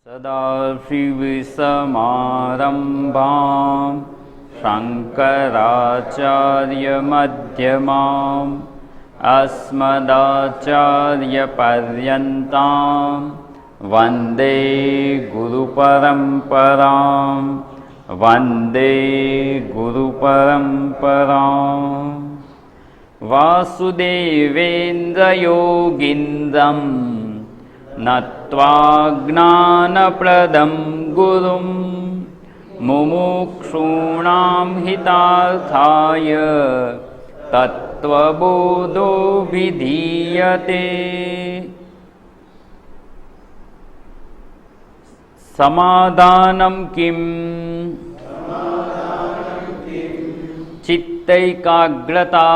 सदाशिवसमारम्भां शङ्कराचार्यमध्यमाम् अस्मदाचार्यपर्यन्तां वन्दे गुरुपरम्परां वासुदेवेन्द्रयोगीन्द्रं नत्वा ज्ञानप्रदं गुरुं मुमुक्षूणां हितार्थाय तत्त्वबोधोऽभिधीयते। समाधानं किं चित्तैकाग्रता।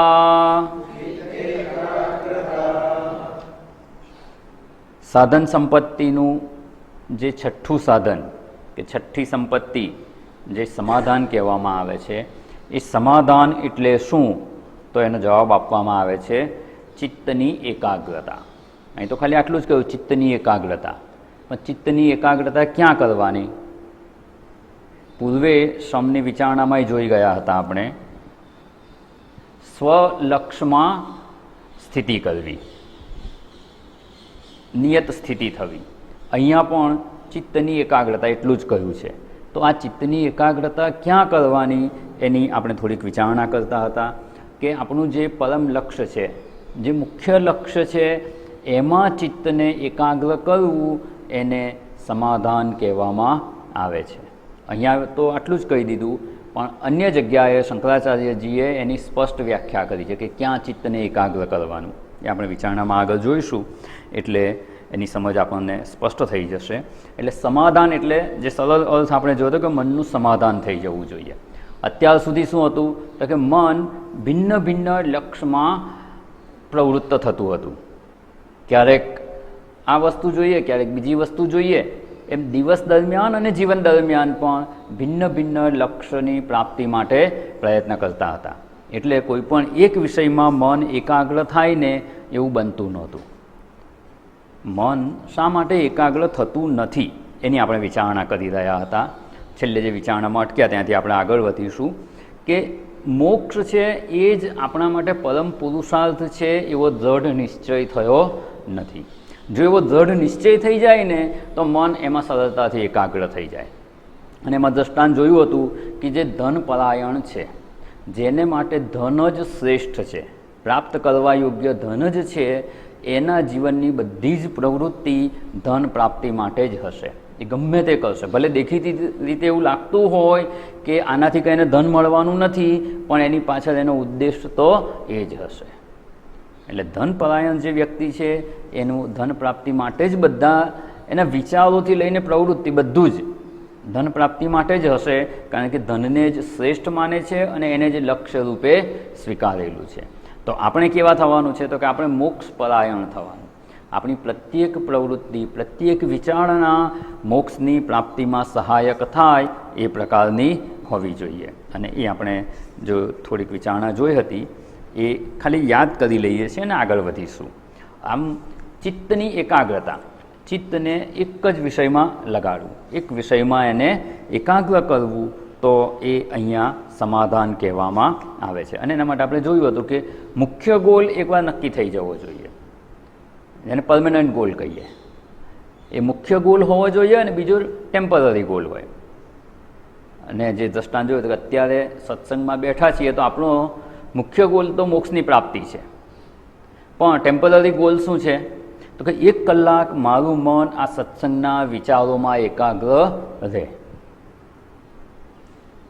સાધન સંપત્તિનું જે છઠ્ઠું સાધન કે છઠ્ઠી સંપત્તિ જે સમાધાન કહેવામાં આવે છે, એ સમાધાન એટલે શું? તો એનો જવાબ આપવામાં આવે છે ચિત્તની એકાગ્રતા. અહીં તો ખાલી આટલું જ કહ્યું, ચિત્તની એકાગ્રતા. પણ ચિત્તની એકાગ્રતા ક્યાં કરવાની? પૂર્વે શ્રમની વિચારણામાં જોઈ ગયા હતા આપણે. સ્વલક્ષમાં સ્થિતિ કરવી, નિયત સ્થિતિ થવી. અહીંયા પણ ચિત્તની એકાગ્રતા એટલું જ કહ્યું છે. તો આ ચિત્તની એકાગ્રતા ક્યાં કરવાની એની આપણે થોડીક વિચારણા કરતા હતા કે આપણું જે પરમ લક્ષ્ય છે, જે મુખ્ય લક્ષ્ય છે, એમાં ચિત્તને એકાગ્ર કરવું એને સમાધાન કહેવામાં આવે છે. અહીંયા તો આટલું જ કહી દીધું, પણ અન્ય જગ્યાએ શંકરાચાર્યજીએ એની સ્પષ્ટ વ્યાખ્યા કરી છે કે ક્યાં ચિત્તને એકાગ્ર કરવાનું. એ આપણે વિચારણામાં આગળ જોઈશું, એટલે એની સમજ આપણને સ્પષ્ટ થઈ જશે. એટલે સમાધાન એટલે જે સરળ અર્થ આપણે જોયો કે મનનું સમાધાન થઈ જવું જોઈએ. અત્યાર સુધી શું હતું તો કે મન ભિન્ન ભિન્ન લક્ષ્યમાં પ્રવૃત્ત થતું હતું. ક્યારેક આ વસ્તુ જોઈએ, ક્યારેક બીજી વસ્તુ જોઈએ. એમ દિવસ દરમિયાન અને જીવન દરમિયાન પણ ભિન્ન ભિન્ન લક્ષ્યની પ્રાપ્તિ માટે પ્રયત્ન કરતા હતા. એટલે કોઈ પણ એક વિષયમાં મન એકાગ્ર થાય ને એવું બનતું નહોતું. મન શા માટે એકાગ્ર થતું નથી એની આપણે વિચારણા કરી રહ્યા હતા. છેલ્લે જે વિચારણામાં અટક્યા ત્યાંથી આપણે આગળ વધીશું કે મોક્ષ છે એ જ આપણા માટે પરમ પુરુષાર્થ છે એવો દ્રઢ નિશ્ચય થયો નથી. જો એવો દ્રઢ નિશ્ચય થઈ જાય ને તો મન એમાં સરળતાથી એકાગ્ર થઈ જાય. અને એમાં દ્રષ્ટાંત જોયું હતું કે જે ધનપરાયણ છે, જેને માટે ધન જ શ્રેષ્ઠ છે, પ્રાપ્ત કરવા યોગ્ય ધન જ છે, એના જીવનની બધી જ પ્રવૃત્તિ ધન પ્રાપ્તિ માટે જ હશે. એ ગમે તે કરશે, ભલે દેખીતી રીતે એવું લાગતું હોય કે આનાથી કંઈને ધન મળવાનું નથી, પણ એની પાછળ એનો ઉદ્દેશ તો એ જ હશે. એટલે ધનપરાયણ જે વ્યક્તિ છે એનું ધન પ્રાપ્તિ માટે જ બધા એના વિચારોથી લઈને પ્રવૃત્તિ બધું જ ધન પ્રાપ્તિ માટે જ હશે, કારણ કે ધનને જ શ્રેષ્ઠ માને છે અને એને જ લક્ષ્ય રૂપે સ્વીકારેલું છે. તો આપણે કેવા થવાનું છે? તો કે આપણે મોક્ષપરાયણ થવાનું. આપણી પ્રત્યેક પ્રવૃત્તિ, પ્રત્યેક વિચારણા મોક્ષની પ્રાપ્તિમાં સહાયક થાય એ પ્રકારની હોવી જોઈએ. અને એ આપણે જો થોડીક વિચારણા જોઈ હતી એ ખાલી યાદ કરી લઈએ છીએ અને આગળ વધીશું. આમ ચિત્તની એકાગ્રતા, ચિત્તને એક જ વિષયમાં લગાડવું, એક વિષયમાં એને એકાગ્ર કરવું, તો એ અહીંયા સમાધાન કહેવામાં આવે છે. અને એના માટે આપણે જોયું હતું કે મુખ્ય ગોલ એકવાર નક્કી થઈ જવો જોઈએ, જેને પરમેનન્ટ ગોલ કહીએ. એ મુખ્ય ગોલ હોવો જોઈએ અને બીજો ટેમ્પરરી ગોલ હોય. અને જે દ્રષ્ટાંત જોયું હતું કે અત્યારે સત્સંગમાં બેઠા છીએ તો આપણો મુખ્ય ગોલ તો મોક્ષની પ્રાપ્તિ છે, પણ ટેમ્પરરી ગોલ શું છે? તો કે 1 કલાક મારું મન આ સત્સંગના વિચારોમાં એકાગ્ર રહે.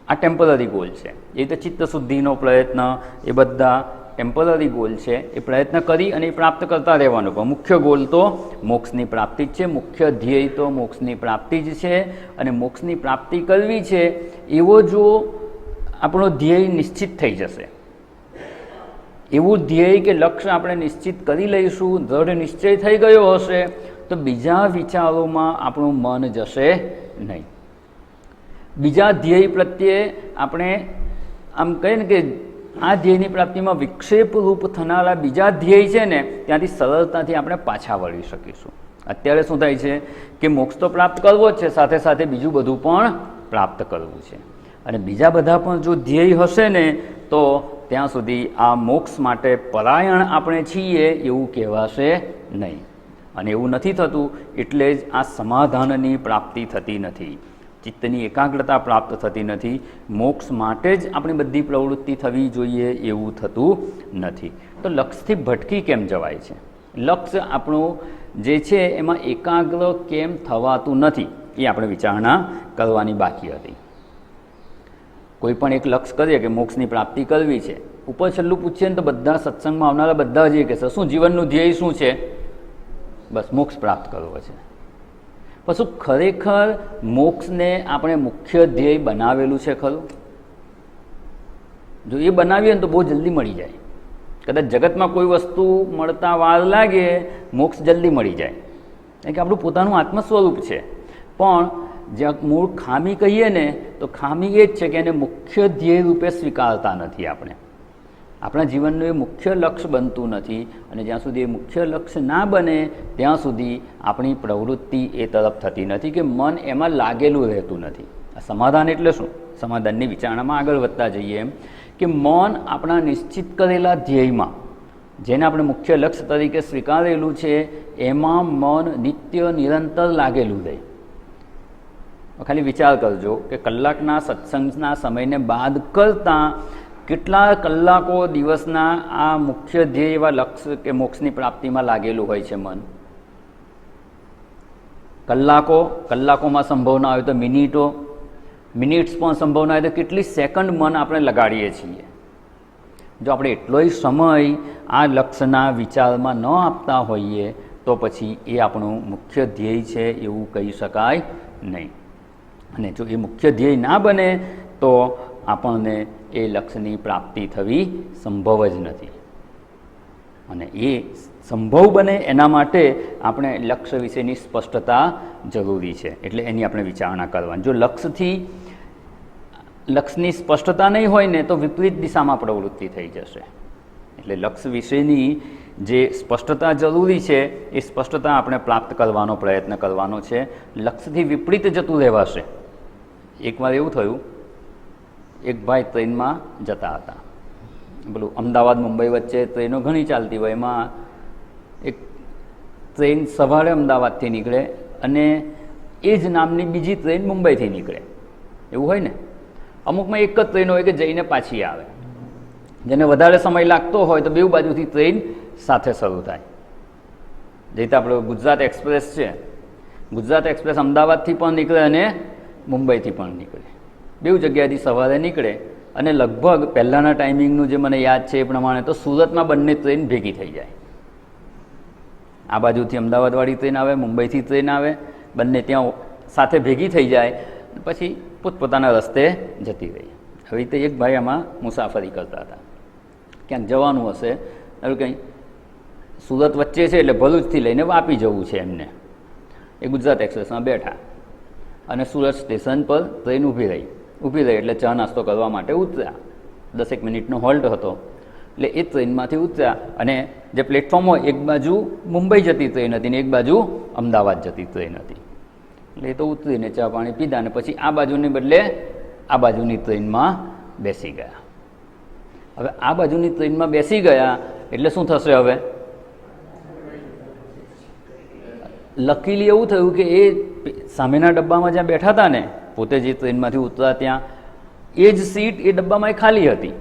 આ ટેમ્પરરી ગોલ છે. એ રીતે ચિત્તશુદ્ધિનો પ્રયત્ન, એ બધા ટેમ્પરરી ગોલ છે. એ પ્રયત્ન કરી અને એ પ્રાપ્ત કરતા રહેવાનું. પણ મુખ્ય ગોલ તો મોક્ષની પ્રાપ્તિ જ છે, મુખ્ય ધ્યેય તો મોક્ષની પ્રાપ્તિ જ છે. અને મોક્ષની પ્રાપ્તિ કરવી છે એવો જો આપણો ધ્યેય નિશ્ચિત થઈ જશે, એવું ધ્યેય કે લક્ષ્ય આપણે નિશ્ચિત કરી લઈશું, દ્રઢ નિશ્ચય થઈ ગયો હશે, તો બીજા વિચારોમાં આપણું મન જશે નહીં. બીજા ધ્યેય પ્રત્યે આપણે આમ કહીએ ને કે આ ધ્યેયની પ્રાપ્તિમાં વિક્ષેપ રૂપ થનારા બીજા ધ્યેય છે ને ત્યાંથી સરળતાથી આપણે પાછા વળી શકીશું. અત્યારે શું થાય છે કે મોક્ષ તો પ્રાપ્ત કરવો જ છે, સાથે સાથે બીજું બધું પણ પ્રાપ્ત કરવું છે. અને બીજા બધા પણ જો ધ્યેય હશે ને તો ત્યાં સુધી આ મોક્ષ માટે પરાયણ આપણે છીએ એવું કહેવાશે નહીં. અને એવું નથી થતું એટલે જ આ સમાધાનની પ્રાપ્તિ થતી નથી, ચિત્તની એકાગ્રતા પ્રાપ્ત થતી નથી. મોક્ષ માટે જ આપણી બધી પ્રવૃત્તિ થવી જોઈએ એવું થતું નથી. તો લક્ષ્યથી ભટકી કેમ જવાય છે? લક્ષ્ય આપણું જે છે એમાં એકાગ્ર કેમ થવાતું નથી એ આપણે વિચારણા કરવાની બાકી હતી. કોઈ પણ એક લક્ષ્ય કરીએ કે મોક્ષની પ્રાપ્તિ કરવી છે, ઉપર છેલ્લું પૂછીએ ને તો બધા સત્સંગમાં આવનારા બધા જ એ કહેશે શું જીવનનું ધ્યેય શું છે? બસ મોક્ષ પ્રાપ્ત કરવો છે. પછી ખરેખર મોક્ષને આપણે મુખ્ય ધ્યેય બનાવેલું છે ખરું? જો એ બનાવીએ ને તો બહુ જલ્દી મળી જાય. કદાચ જગતમાં કોઈ વસ્તુ મળતા વાર લાગે, મોક્ષ જલ્દી મળી જાય, કારણ કે આપણું પોતાનું આત્મ સ્વરૂપ છે. પણ જ્યાં મૂળ ખામી કહીએ ને તો ખામી એ જ છે કે એને મુખ્ય ધ્યેય રૂપે સ્વીકારતા નથી આપણે. આપણા જીવનનું એ મુખ્ય લક્ષ્ય બનતું નથી. અને જ્યાં સુધી એ મુખ્ય લક્ષ્ય ના બને ત્યાં સુધી આપણી પ્રવૃત્તિ એ તરફ થતી નથી, કે મન એમાં લાગેલું રહેતું નથી. આ સમાધાન એટલે શું? સમાધાનની વિચારણામાં આગળ વધતા જઈએ એમ કે મન આપણા નિશ્ચિત કરેલા ધ્યેયમાં, જેને આપણે મુખ્ય લક્ષ્ય તરીકે સ્વીકારેલું છે, એમાં મન નિત્ય નિરંતર લાગેલું રહે. ખાલી વિચાર કરજો કે કલાકના સત્સંગના સમયને બાદ કરતાં કેટલા કલાકો દિવસના આ મુખ્ય ધ્યેય એવા લક્ષ્ય કે મોક્ષની પ્રાપ્તિમાં લાગેલું હોય છે મન? કલાકોમાં સંભાવના હોય તો મિનિટો, મિનિટ્સ પણ સંભાવના હોય તો કેટલી સેકન્ડ મન આપણે લગાડીએ છીએ. જો આપણે એટલોય સમય આ લક્ષ્યના વિચારમાં ન આપતા હોઈએ તો પછી એ આપણું મુખ્ય ધ્યેય છે એવું કહી શકાય નહીં. અને જો એ મુખ્ય ધ્યેય ના બને તો આપણને એ લક્ષ્યની પ્રાપ્તિ થવી સંભવ જ નથી. અને એ સંભવ બને એના માટે આપણે લક્ષ્ય વિશેની સ્પષ્ટતા જરૂરી છે. એટલે એની આપણે વિચારણા કરવાની. જો લક્ષ્યની સ્પષ્ટતા નહીં હોય ને તો વિપરીત દિશામાં પ્રવૃત્તિ થઈ જશે. એટલે લક્ષ્ય વિશેની જે સ્પષ્ટતા જરૂરી છે એ સ્પષ્ટતા આપણે પ્રાપ્ત કરવાનો પ્રયત્ન કરવાનો છે. લક્ષ્યથી વિપરીત જતું રહેવાશે. એકવાર એવું થયું, એક ભાઈ ટ્રેનમાં જતા હતા. પેલું અમદાવાદ મુંબઈ વચ્ચે ટ્રેનો ઘણી ચાલતી હોય, એમાં એક ટ્રેન સવારે અમદાવાદથી નીકળે અને એ જ નામની બીજી ટ્રેન મુંબઈથી નીકળે. એવું હોય ને, અમુકમાં એક જ ટ્રેન હોય કે જઈને પાછી આવે. જેને વધારે સમય લાગતો હોય તો બેઉ બાજુથી ટ્રેન સાથે શરૂ થાય. જે રીતે આપણો ગુજરાત એક્સપ્રેસ છે, ગુજરાત એક્સપ્રેસ અમદાવાદથી પણ નીકળે અને મુંબઈથી પણ નીકળે. બેઉ જગ્યાએથી સવારે નીકળે અને લગભગ પહેલાંના ટાઈમિંગનું જે મને યાદ છે એ પ્રમાણે તો સુરતમાં બંને ટ્રેન ભેગી થઈ જાય. આ બાજુથી અમદાવાદવાળી ટ્રેન આવે, મુંબઈથી ટ્રેન આવે, બંને ત્યાં સાથે ભેગી થઈ જાય, પછી પોતપોતાના રસ્તે જતી રહી. હવે રીતે એક ભાઈ આમાં મુસાફરી કરતા હતા, ક્યાંક જવાનું હશે, હવે કંઈ સુરત વચ્ચે છે એટલે ભરૂચથી લઈને વાપી જવું છે એમને. એ ગુજરાત એક્સપ્રેસમાં બેઠા અને સુરત સ્ટેશન પર ટ્રેન ઊભી રહી એટલે ચા નાસ્તો કરવા માટે ઉતર્યા. 10 મિનિટનો હોલ્ટ હતો એટલે એ ટ્રેનમાંથી ઉતર્યા અને જે પ્લેટફોર્મ હોય એક બાજુ મુંબઈ જતી ટ્રેન હતી ને એક બાજુ અમદાવાદ જતી ટ્રેન હતી. એટલે એ તો ઉતરીને ચા પાણી પીધા અને પછી આ બાજુની બદલે આ બાજુની ટ્રેનમાં બેસી ગયા. હવે આ બાજુની ટ્રેનમાં બેસી ગયા એટલે શું થશે? હવે લકીલી એવું થયું કે એ સામેના ડબ્બામાં જ્યાં બેઠા હતા ને, પોતે જે ટ્રેનમાંથી ઉતરા ત્યાં એ જ સીટ એ ડબ્બામાં ખાલી હતી.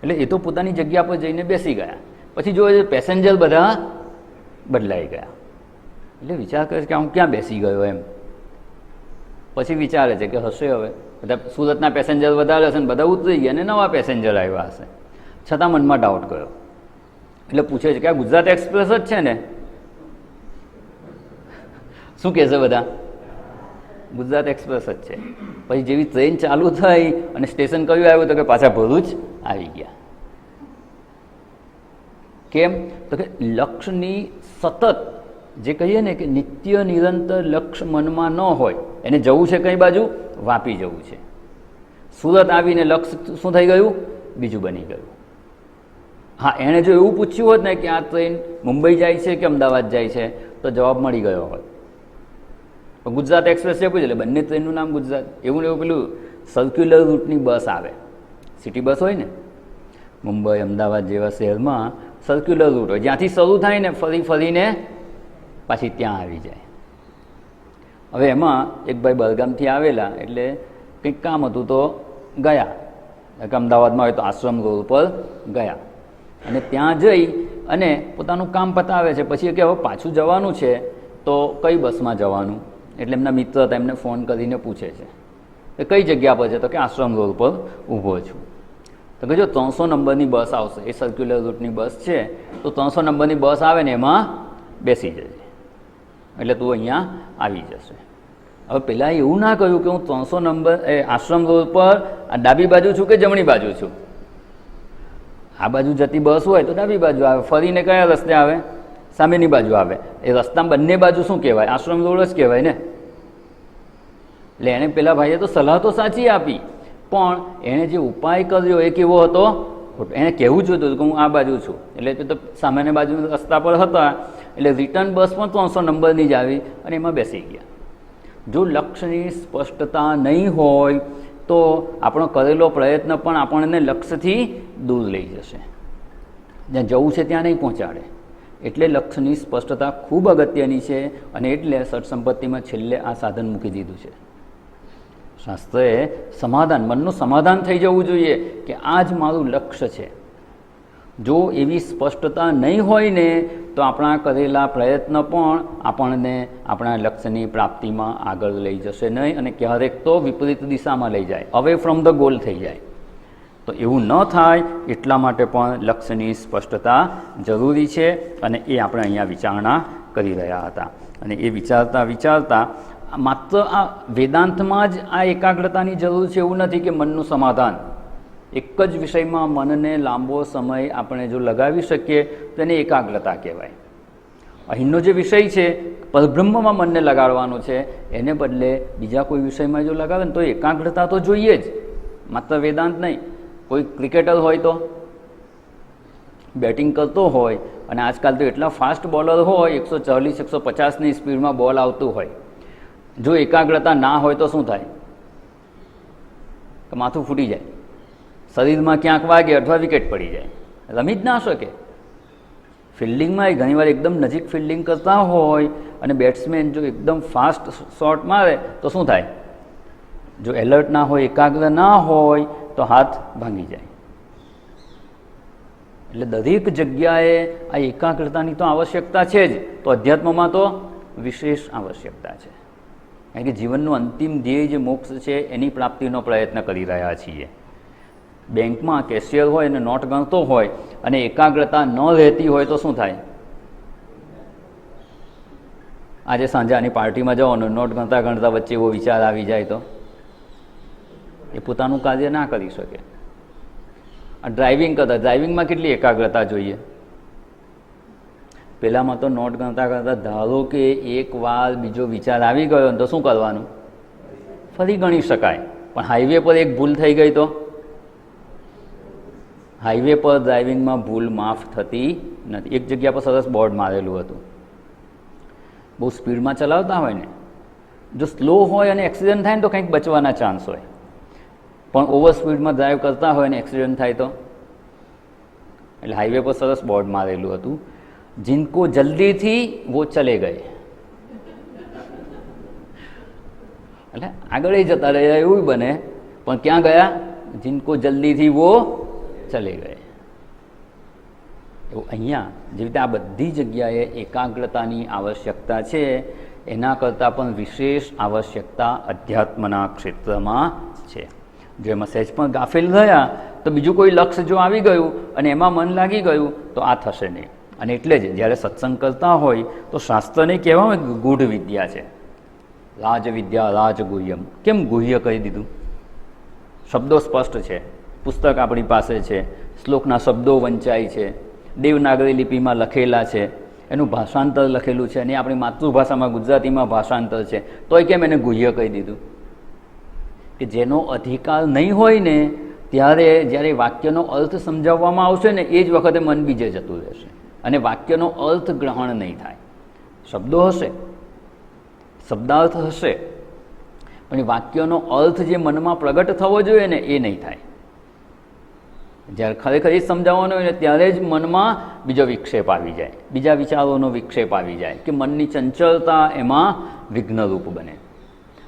એટલે એ તો પોતાની જગ્યા પર જઈને બેસી ગયા. પછી જો પેસેન્જર બધા બદલાઈ ગયા. એટલે વિચાર કરે છે કે હું ક્યાં બેસી ગયો એમ. પછી વિચારે છે કે હશે હવે બધા સુરતના પેસેન્જર વધારે હશે ને બધા ઉતરી ગયા અને નવા પેસેન્જર આવ્યા હશે. છતાં મનમાં ડાઉટ ગયો એટલે પૂછે છે કે આ ગુજરાત એક્સપ્રેસ જ છે ને? શું કહેશે બધા? ગુજરાત એક્સપ્રેસ જ છે. પછી જેવી ટ્રેન ચાલુ થઈ અને સ્ટેશન કયું આવ્યું તો કે પાછા ભરૂચ આવી ગયા. કેમ? તો કે લક્ષ્યની સતત જે કહીએ ને કે નિત્ય નિરંતર લક્ષ્ય મનમાં ન હોય, એને જવું છે કઈ બાજુ? વાપી જવું છે. સુરત આવીને લક્ષ્ય શું થઈ ગયું? બીજું બની ગયું. હા, એણે જો એવું પૂછ્યું હોત ને કે આ ટ્રેન મુંબઈ જાય છે કે અમદાવાદ જાય છે, તો જવાબ મળી ગયો હોત. પણ ગુજરાત એક્સપ્રેસ છે એટલે બંને ટ્રેનનું નામ ગુજરાત. એવું ને એવું પેલું સર્ક્યુલર રૂટની બસ આવે, સિટી બસ હોય ને મુંબઈ અમદાવાદ જેવા શહેરમાં સર્ક્યુલર રૂટ હોય, જ્યાંથી શરૂ થાય ને ફરીને પાછી ત્યાં આવી જાય. હવે એમાં એક ભાઈ બલગામથી આવેલા, એટલે કંઈક કામ હતું તો ગયા, અમદાવાદમાં હોય તો આશ્રમ રોડ પર ગયા, અને ત્યાં જઈ અને પોતાનું કામ પતાવે છે. પછી કે હવે પાછું જવાનું છે તો કઈ બસમાં જવાનું, એટલે એમના મિત્ર હતા, એમને ફોન કરીને પૂછે છે કે કઈ જગ્યા પર છે, તો કે આશ્રમ રોડ પર ઊભો છું. તો કે જો 300 નંબરની બસ આવશે, એ સર્ક્યુલર રૂટની બસ છે, તો 300 નંબરની બસ આવે ને એમાં બેસી જજે, એટલે તું અહીંયા આવી જશે. હવે પહેલાં એવું ના કહ્યું કે હું 300 નંબર આશ્રમ રોડ પર ડાબી બાજુ છું કે જમણી બાજુ છું. આ બાજુ જતી બસ હોય તો ડાબી બાજુ આવે, ફરીને કયા રસ્તે આવે, સામેની બાજુ આવે. એ રસ્તામાં બંને બાજુ શું કહેવાય, આશ્રમ રોડ જ કહેવાય ને. એટલે એણે પેલા ભાઈએ તો સલાહ તો સાચી આપી, પણ એણે જે ઉપાય કર્યો એ કેવો હતો, એણે કહેવું જોઈતું કે હું આ બાજુ છું, એટલે તો સામાન્ય બાજુ રસ્તા પર હતા, એટલે રિટર્ન બસ પણ 300 નંબરની જ આવી અને એમાં બેસી ગયા. જો લક્ષ્યની સ્પષ્ટતા નહીં હોય તો આપણો કરેલો પ્રયત્ન પણ આપણને લક્ષ્યથી દૂર લઈ જશે, જ્યાં જવું છે ત્યાં નહીં પહોંચાડે. એટલે લક્ષ્યની સ્પષ્ટતા ખૂબ અગત્યની છે, અને એટલે સત્સંપત્તિમાં છેલ્લે આ સાધન મૂકી દીધું છે. શાસ્ત્રએ સમાધાન, મનનું સમાધાન થઈ જવું જોઈએ કે આ જ મારું લક્ષ્ય છે. જો એવી સ્પષ્ટતા નહીં હોય ને તો આપણા કરેલા પ્રયત્ન પણ આપણને આપણા લક્ષ્યની પ્રાપ્તિમાં આગળ લઈ જશે નહીં, અને ક્યારેક તો વિપરીત દિશામાં લઈ જાય, અવે ફ્રોમ ધ ગોલ થઈ જાય. તો એવું ન થાય એટલા માટે પણ લક્ષ્યની સ્પષ્ટતા જરૂરી છે, અને એ આપણે અહીંયા વિચારણા કરી રહ્યા હતા. અને એ વિચારતા માત્ર આ વેદાંતમાં જ આ એકાગ્રતાની જરૂર છે એવું નથી કે મનનું સમાધાન. એક જ વિષયમાં મનને લાંબો સમય આપણે જો લગાવી શકીએ તો એને એકાગ્રતા કહેવાય. અહીંનો જે વિષય છે પરબ્રહ્મમાં મનને લગાડવાનું છે, એને બદલે બીજા કોઈ વિષયમાં જો લગાવે ને તો એકાગ્રતા તો જોઈએ જ, માત્ર વેદાંત નહીં. કોઈ ક્રિકેટર હોય તો બેટિંગ કરતો હોય, અને આજકાલ તો એટલા ફાસ્ટ બોલર હોય, 140-150ની સ્પીડમાં બોલ આવતું હોય, જો એકાગ્રતા ના હોય તો શું થાય કે માથું ફૂટી જાય, શરીરમાં ક્યાંક વાગે અથવા વિકેટ પડી જાય, રમી જ ના શકે. ફિલ્ડિંગમાં ઘણીવાર એકદમ નજીક ફિલ્ડિંગ કરતા હોય અને બેટ્સમેન જો એકદમ ફાસ્ટ શોટ મારે તો શું થાય, જો એલર્ટ ના હોય, એકાગ્ર ના હોય તો હાથ ભાંગી જાય. એટલે દરેક જગ્યાએ આ એકાગ્રતાની તો આવશ્યકતા છે જ, તો અધ્યાત્મમાં તો વિશેષ આવશ્યકતા છે. કારણ કે જીવનનું અંતિમ ધ્યેય જે મોક્ષ છે એની પ્રાપ્તિનો પ્રયત્ન કરી રહ્યા છીએ. બેંકમાં કેશિયર હોય અને નોટ ગણતો હોય અને એકાગ્રતા ન રહેતી હોય તો શું થાય, આજે સાંજે આની પાર્ટીમાં જવાનું, નોટ ગણતા ગણતા વચ્ચે એવો વિચાર આવી જાય તો એ પોતાનું કાર્ય ના કરી શકે. ડ્રાઇવિંગ કરતા, ડ્રાઇવિંગમાં કેટલી એકાગ્રતા જોઈએ. પહેલાંમાં તો નોટ ગણતા ગણતા ધારો કે એક વાર બીજો વિચાર આવી ગયો તો શું કરવાનું, ફરી ગણી શકાય. પણ હાઈવે પર એક ભૂલ થઈ ગઈ તો, હાઈવે પર ડ્રાઇવિંગમાં ભૂલ માફ થતી નથી. એક જગ્યા પર સરસ બોર્ડ મારેલું હતું, બહુ સ્પીડમાં ચલાવતા હોય ને, જો સ્લો હોય અને એક્સિડન્ટ થાય ને તો કંઈક બચવાના ચાન્સ હોય, પણ ઓવર સ્પીડમાં ડ્રાઈવ કરતા હોય ને એક્સિડન્ટ થાય તો. એટલે હાઈવે પર સરસ બોર્ડ મારેલું હતું, जिनको जल्दी थी वो चले गए. એટલે આગળ જતા રહ્યા એવું બને, પણ ક્યાં ગયા, जिनको जल्दी थी वो चले गए. એવું અહીંયા જેવી રીતે આ બધી જગ્યાએ એકાગ્રતાની આવશ્યકતા છે, એના કરતાં પણ વિશેષ આવશ્યકતા અધ્યાત્મના ક્ષેત્રમાં છે. જો એમાં સહેજ પણ ગાફેલ રહ્યા તો બીજું કોઈ લક્ષ્ય જો આવી ગયું અને એમાં મન લાગી ગયું તો આ થશે નહીં. અને એટલે જ જ્યારે સત્સંગ કરતા હોય તો શાસ્ત્રને કહેવામાં ગૂઢ વિદ્યા છે, રાજવિદ્યા રાજગુહ્યમ. કેમ ગુહ્ય કહી દીધું? શબ્દો સ્પષ્ટ છે, પુસ્તક આપણી પાસે છે, શ્લોકના શબ્દો વંચાય છે, દેવનાગરી લિપિમાં લખેલા છે, એનું ભાષાંતર લખેલું છે, અને આપણી માતૃભાષામાં ગુજરાતીમાં ભાષાંતર છે, તોય કેમ એને ગુહ્ય કહી દીધું? કે જેનો અધિકાર નહીં હોય ને ત્યારે જ્યારે વાક્યનો અર્થ સમજાવવામાં આવશે ને એ જ વખતે મન બીજે જતું રહેશે અને વાક્યનો અર્થ ગ્રહણ નહીં થાય. શબ્દો હશે, શબ્દાર્થ હશે, પણ એ વાક્યનો અર્થ જે મનમાં પ્રગટ થવો જોઈએ ને એ નહીં થાય. જ્યારે ખરેખર એ સમજાવવાનું હોય ને ત્યારે જ મનમાં બીજો વિક્ષેપ આવી જાય, બીજા વિચારોનો વિક્ષેપ આવી જાય કે મનની ચંચળતા એમાં વિઘ્નરૂપ બને.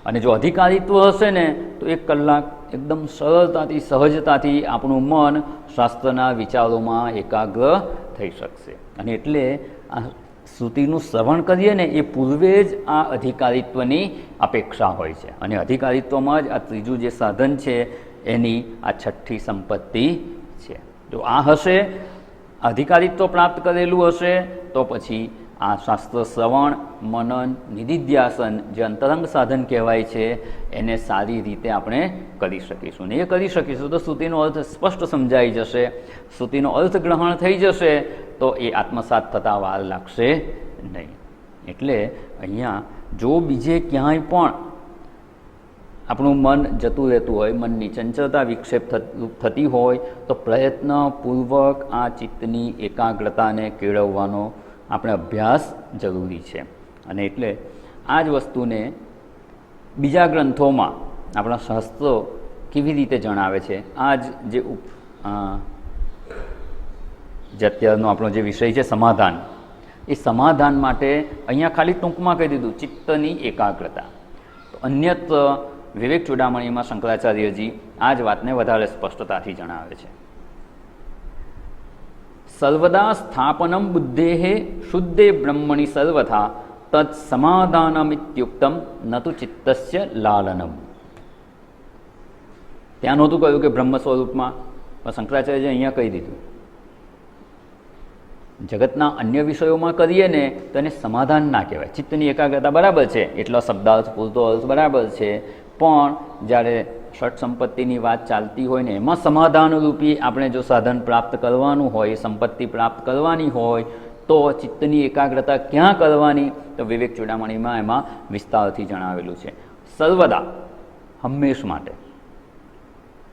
અને જો અધિકારીત્વ હશે ને તો 1 કલાક એકદમ સરળતાથી સહજતાથી આપણું મન શાસ્ત્રના વિચારોમાં એકાગ્ર થઈ શકશે. અને એટલે આ શ્રુતિનું શ્રવણ કરીએ ને એ પૂર્વે જ આ અધિકારીત્વની અપેક્ષા હોય છે. અને અધિકારીત્વમાં જ આ ત્રીજું જે સાધન છે એની આ છઠ્ઠી સંપત્તિ છે. જો આ હશે, અધિકારીત્વ પ્રાપ્ત કરેલું હશે, તો પછી આ શાસ્ત્ર શ્રવણ, મનન, નિધિધ્યાસન જે અંતરંગ સાધન કહેવાય છે એને સારી રીતે આપણે કરી શકીશું. ને એ કરી શકીશું તો શ્રુતિનો અર્થ સ્પષ્ટ સમજાઈ જશે, શ્રુતિનો અર્થ ગ્રહણ થઈ જશે, તો એ આત્મસાત થતાં વાર લાગશે નહીં. એટલે અહીંયા જો બીજે ક્યાંય પણ આપણું મન જતું રહેતું હોય, મનની ચંચળતા વિક્ષેપ થતી હોય, તો પ્રયત્નપૂર્વક આ ચિત્તની એકાગ્રતાને કેળવવાનો આપણે અભ્યાસ જરૂરી છે. અને એટલે આ જ વસ્તુને બીજા ગ્રંથોમાં આપણા શાસ્ત્રો કેવી રીતે જણાવે છે. આ જ જે અત્યારનો આપણો જે વિષય છે સમાધાન, એ સમાધાન માટે અહીંયા ખાલી ટૂંકમાં કહી દીધું ચિત્તની એકાગ્રતા. તો અન્યત્ર વિવેક ચૂડામણીમાં શંકરાચાર્યજી આ જ વાતને વધારે સ્પષ્ટતાથી જણાવે છે. સર્વદા સ્થાપનમ બુદ્ધેઃ શુદ્ધે બ્રહ્મણિ સર્વથા તત્ સમાધાનમિત્યુક્તમ નતુ ચિત્તસ્ય લાલનમ. ત્યાં નહોતું કહ્યું કે બ્રહ્મ સ્વરૂપમાં, પણ શંકરાચાર્યજી અહીંયા કહી દીધું. જગતના અન્ય વિષયોમાં કરીએ ને તો એને સમાધાન ના કહેવાય. ચિત્તની એકાગ્રતા બરાબર છે, એટલો શબ્દાર્થ પૂરતો અર્થ બરાબર છે, પણ જ્યારે ષટ સંપત્તિની વાત ચાલતી હોય ને એમાં સમાધાનરૂપી આપણે જો સાધન પ્રાપ્ત કરવાનું હોય, સંપત્તિ પ્રાપ્ત કરવાની હોય, તો ચિત્તની એકાગ્રતા ક્યાં કરવાની? તો વિવેક ચૂડામણીમાં એમાં વિસ્તારથી જણાવેલું છે. સર્વદા, હંમેશ માટે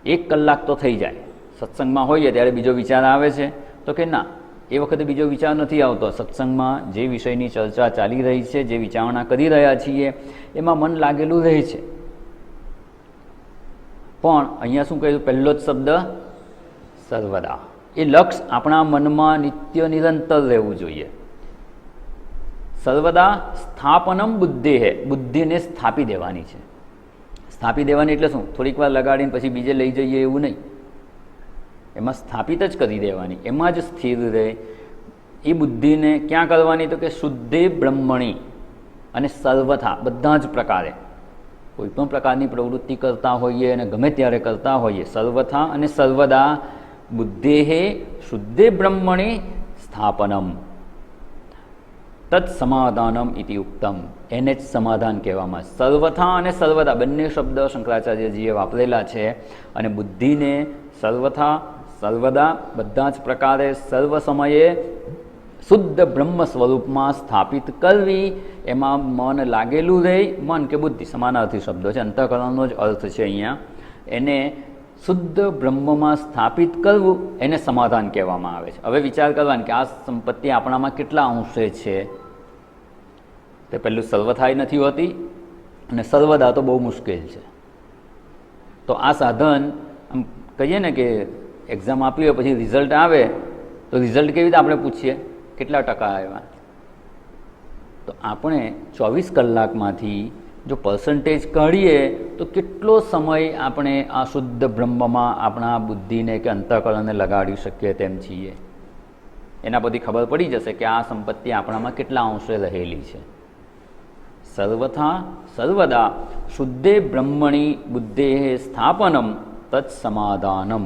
1 કલાક તો થઈ જાય. સત્સંગમાં હોઈએ ત્યારે બીજો વિચાર આવે છે તો કે ના, એ વખતે બીજો વિચાર નથી આવતો. સત્સંગમાં જે વિષયની ચર્ચા ચાલી રહી છે, જે વિચારણા કરી રહ્યા છીએ, એમાં મન લાગેલું રહે છે. પણ અહીંયા શું કહ્યું? પહેલો જ શબ્દ સર્વદા. એ લક્ષ આપણા મનમાં નિત્ય નિરંતર રહેવું જોઈએ. સર્વદા સ્થાપનમ બુદ્ધેઃ, બુદ્ધિને સ્થાપી દેવાની છે. સ્થાપી દેવાની એટલે શું? થોડીક વાર લગાડીને પછી બીજે લઈ જઈએ એવું નહીં. એમાં સ્થાપિત જ કરી દેવાની, એમાં જ સ્થિર રહે. એ બુદ્ધિને ક્યાં કરવાની? તો કે શુદ્ધે બ્રહ્મણી, અને સર્વથા, બધા જ પ્રકારે કોઈ પણ પ્રકારની પ્રવૃત્તિ કરતા હોઈએ અને ગમે ત્યારે કરતા હોઈએ, સર્વથા અને સર્વદા બુદ્ધેઃ શુદ્ધે બ્રહ્મણી સ્થાપનમ તત્ સમાધાનમ ઇતિ ઉક્તમ. એને જ સમાધાન કહેવામાં. સર્વથા અને સર્વદા બંને શબ્દ શંકરાચાર્યજીએ વાપરેલા છે. અને બુદ્ધિને સર્વથા, સર્વદા, બધા જ પ્રકારે, સર્વ સમયે શુદ્ધ બ્રહ્મ સ્વરૂપમાં સ્થાપિત કરવી. એમાં મન લાગેલું રહે. મન કે બુદ્ધિ સમાનાર્થી શબ્દો છે, અંતઃકરણનો જ અર્થ છે અહીંયા. એને શુદ્ધ બ્રહ્મમાં સ્થાપિત કરવું, એને સમાધાન કહેવામાં આવે છે. હવે વિચાર કરવાનો કે આ સંપત્તિ આપણામાં કેટલા અંશે છે. તે પહેલું સર્વથાય નથી હોતી, અને સર્વદા તો બહુ મુશ્કેલ છે. તો આ સાધન આમ કહીએ ને કે એક્ઝામ આપી હોય પછી રિઝલ્ટ આવે તો રિઝલ્ટ કેવી રીતે આપણે પૂછીએ કેટલા ટકા આવ્યા? તો આપણે 24 કલાકમાંથી જો પર્સન્ટેજ કાઢીએ તો કેટલો સમય આપણે આ શુદ્ધ બ્રહ્મમાં આપણા બુદ્ધિને કે અંતઃકરણને લગાડી શકીએ તેમ છીએ. એના પરથી ખબર પડી જશે કે આ સંપત્તિ આપણામાં કેટલા અંશે રહેલી છે. સર્વથા સર્વદા શુદ્ધે બ્રહ્મણી બુદ્ધેઃ સ્થાપનમ તત્ સમાધાનમ.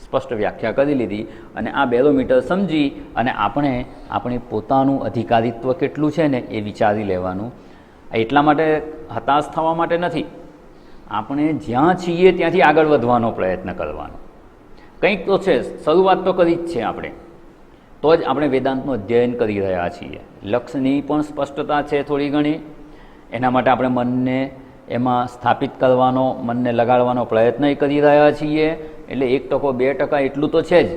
સ્પષ્ટ વ્યાખ્યા કરી લીધી. અને આ બેરોમીટર સમજી અને આપણે આપણી પોતાનું અધિકારીત્વ કેટલું છે ને એ વિચારી લેવાનું. એટલા માટે હતાશ થવા માટે નથી, આપણે જ્યાં છીએ ત્યાંથી આગળ વધવાનો પ્રયત્ન કરવાનો. કંઈક તો છે, શરૂઆત તો કરી જ છે આપણે, તો જ આપણે વેદાંતનું અધ્યયન કરી રહ્યા છીએ. લક્ષ્યની પણ સ્પષ્ટતા છે થોડી ઘણી. એના માટે આપણે મનને એમાં સ્થાપિત કરવાનો, મનને લગાડવાનો પ્રયત્ન કરી રહ્યા છીએ. એટલે 1%, 2% એટલું તો છે જ.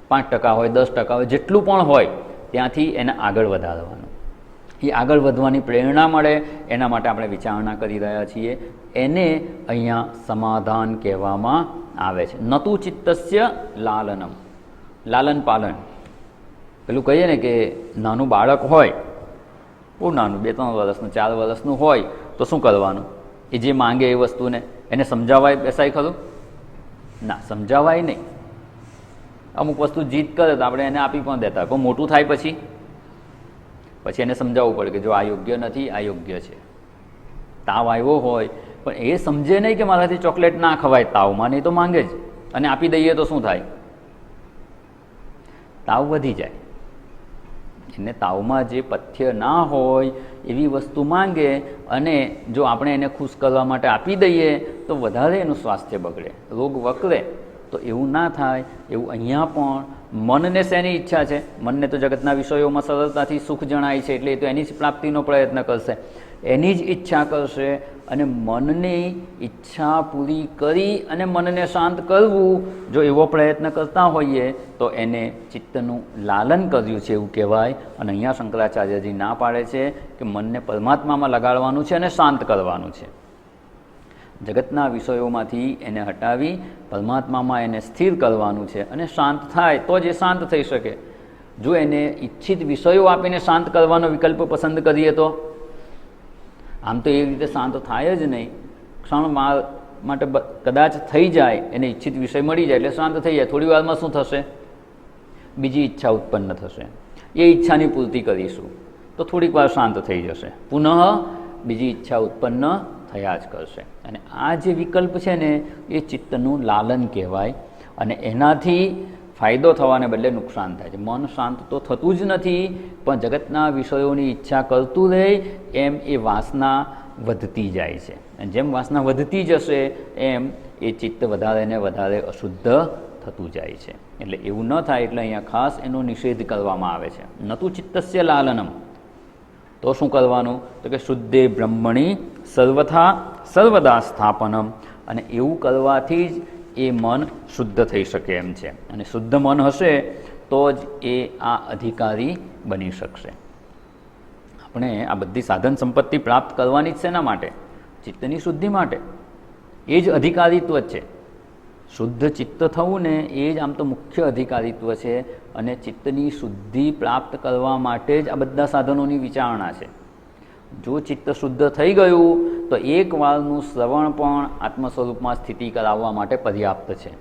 5% હોય, 10% હોય, જેટલું પણ હોય ત્યાંથી એને આગળ વધારવાનું. એ આગળ વધવાની પ્રેરણા મળે એના માટે આપણે વિચારણા કરી રહ્યા છીએ. એને અહીંયા સમાધાન કહેવામાં આવે છે. નતુ ચિત્તસ્ય લાલનમ, લાલન પાલન. પેલું કહીએ ને કે નાનું બાળક હોય, બહુ નાનું 2-3 વર્ષનું 4 વર્ષનું હોય તો શું કરવાનું? એ જે માંગે એ વસ્તુને એને સમજાવાય બેસાય ખરું? ના, સમજાવાય નહીં. અમુક વસ્તુ જીદ કરે તો આપણે એને આપી પણ દેતા, પણ મોટું થાય પછી એને સમજાવવું પડે કે જો આ યોગ્ય નથી, આ યોગ્ય છે. તાવ આવ્યો હોય પણ એ સમજે નહીં કે મારાથી ચોકલેટ ના ખવાય તાવમાં, નહીં તો માંગે જ, અને આપી દઈએ તો શું થાય? તાવ વધી જાય. એને તાવમાં જે પથ્ય ના હોય એવી વસ્તુ માંગે, અને જો આપણે એને ખુશ કરવા માટે આપી દઈએ તો વધારે એનું સ્વાસ્થ્ય બગડે, રોગ વકરે. તો એવું ના થાય. એવું અહીંયા પણ મનને શેની ઈચ્છા છે? મનને તો જગતના વિષયોમાં સરળતાથી સુખ જણાય છે, એટલે એ તો એની જ પ્રાપ્તિનો પ્રયત્ન કરશે, એની જ ઈચ્છા કરશે. અને મનની ઈચ્છા પૂરી કરી અને મનને શાંત કરવું, જો એવો પ્રયત્ન કરતા હોઈએ તો એને ચિત્તનું લાલન કર્યું છે એવું કહેવાય. અને અહીંયા શંકરાચાર્યજી ના પાડે છે કે મનને પરમાત્મામાં લગાડવાનું છે અને શાંત કરવાનું છે. જગતના વિષયોમાંથી એને હટાવી પરમાત્મામાં એને સ્થિર કરવાનું છે, અને શાંત થાય તો જ એ શાંત થઈ શકે. જો એને ઈચ્છિત વિષયો આપીને શાંત કરવાનો વિકલ્પ પસંદ કરીએ તો આમ તો એ રીતે શાંત થાય જ નહીં. ક્ષણ માટે કદાચ થઈ જાય, એને ઈચ્છિત વિષય મળી જાય એટલે શાંત થઈ જાય. થોડી વારમાં શું થશે? બીજી ઈચ્છા ઉત્પન્ન થશે. એ ઈચ્છાની પૂર્તિ કરીશું તો થોડીક વાર શાંત થઈ જશે, પુનઃ બીજી ઈચ્છા ઉત્પન્ન થયા જ કરશે. અને આ જે વિકલ્પ છે ને એ ચિત્તનું લાલન કહેવાય. અને એનાથી ફાયદો થવાને બદલે નુકસાન થાય છે. મન શાંત તો થતું જ નથી, પણ જગતના વિષયોની ઈચ્છા કરતું રહે એમ એ વાસના વધતી જાય છે. અને જેમ વાસના વધતી જશે એમ એ ચિત્ત વધારે ને વધારે અશુદ્ધ થતું જાય છે. એટલે એવું ન થાય એટલે અહીંયા ખાસ એનો નિષેધ કરવામાં આવે છે. નતુ ચિત્તસ્ય લાલનમ. તો શું કરવાનું? તો કે શુદ્ધે બ્રહ્મણી સર્વથા સર્વદા સ્થાપનમ. અને એવું કરવાથી જ એ મન શુદ્ધ થઈ શકે એમ છે. અને શુદ્ધ મન હશે તો જ એ આ અધિકારી બની શકશે. આપણે આ બધી સાધન સંપત્તિ પ્રાપ્ત કરવાની જ શેના માટે? ચિત્તની શુદ્ધિ માટે. એ જ અધિકારીત્વ જ છે. શુદ્ધ ચિત્ત થવું ને એ જ આમ તો મુખ્ય અધિકારીત્વ છે. અને ચિત્તની શુદ્ધિ પ્રાપ્ત કરવા માટે જ આ બધા સાધનોની વિચારણા છે. જો ચિત્ત શુદ્ધ થઈ ગયું તો એક વારનું શ્રવણ પણ આત્મ સ્વરૂપમાં સ્થિતિ કરાવવા માટે પર્યાપ્ત છે.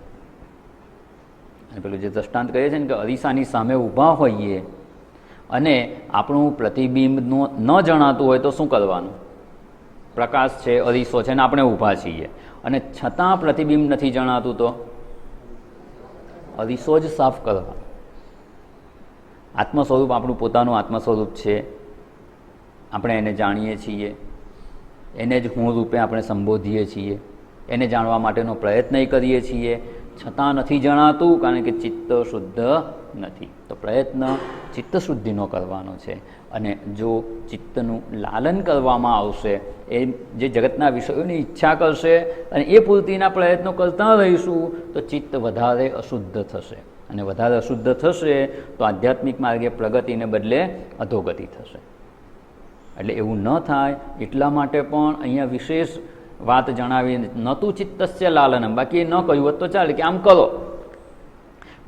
અને પેલું જે દ્રષ્ટાંત કહે છે ને કે અરીસાની સામે ઊભા હોઈએ અને આપણું પ્રતિબિંબનું ન જણાતું હોય તો શું કરવાનું? પ્રકાશ છે, અરીસો છે ને આપણે ઊભા છીએ અને છતાં પ્રતિબિંબ નથી જણાતું તો અરીસો જ સાફ કરવા. આત્મ સ્વરૂપ આપણું પોતાનું આત્મ સ્વરૂપ છે, આપણે એને જાણીએ છીએ, એને જ હું રૂપે આપણે સંબોધીએ છીએ, એને જાણવા માટેનો પ્રયત્ન કરીએ છીએ, છતાં નથી જણાતું કારણ કે ચિત્ત શુદ્ધ નથી. તો પ્રયત્ન ચિત્ત શુદ્ધિનો કરવાનો છે. અને જો ચિત્તનું લાલન કરવામાં આવશે, એ જે જગતના વિષયોની ઈચ્છા કરશે અને એ પૂર્તિના પ્રયત્નો કરતા રહીશું તો ચિત્ત વધારે અશુદ્ધ થશે. અને વધારે અશુદ્ધ થશે તો આધ્યાત્મિક માર્ગે પ્રગતિને બદલે અધોગતિ થશે. એટલે એવું ન થાય એટલા માટે પણ અહીંયા વિશેષ વાત જણાવી, નતુ ચિત્તસ્ય લાલનમ. બાકી એ ન કહ્યું હોત તો ચાલે કે આમ કરો,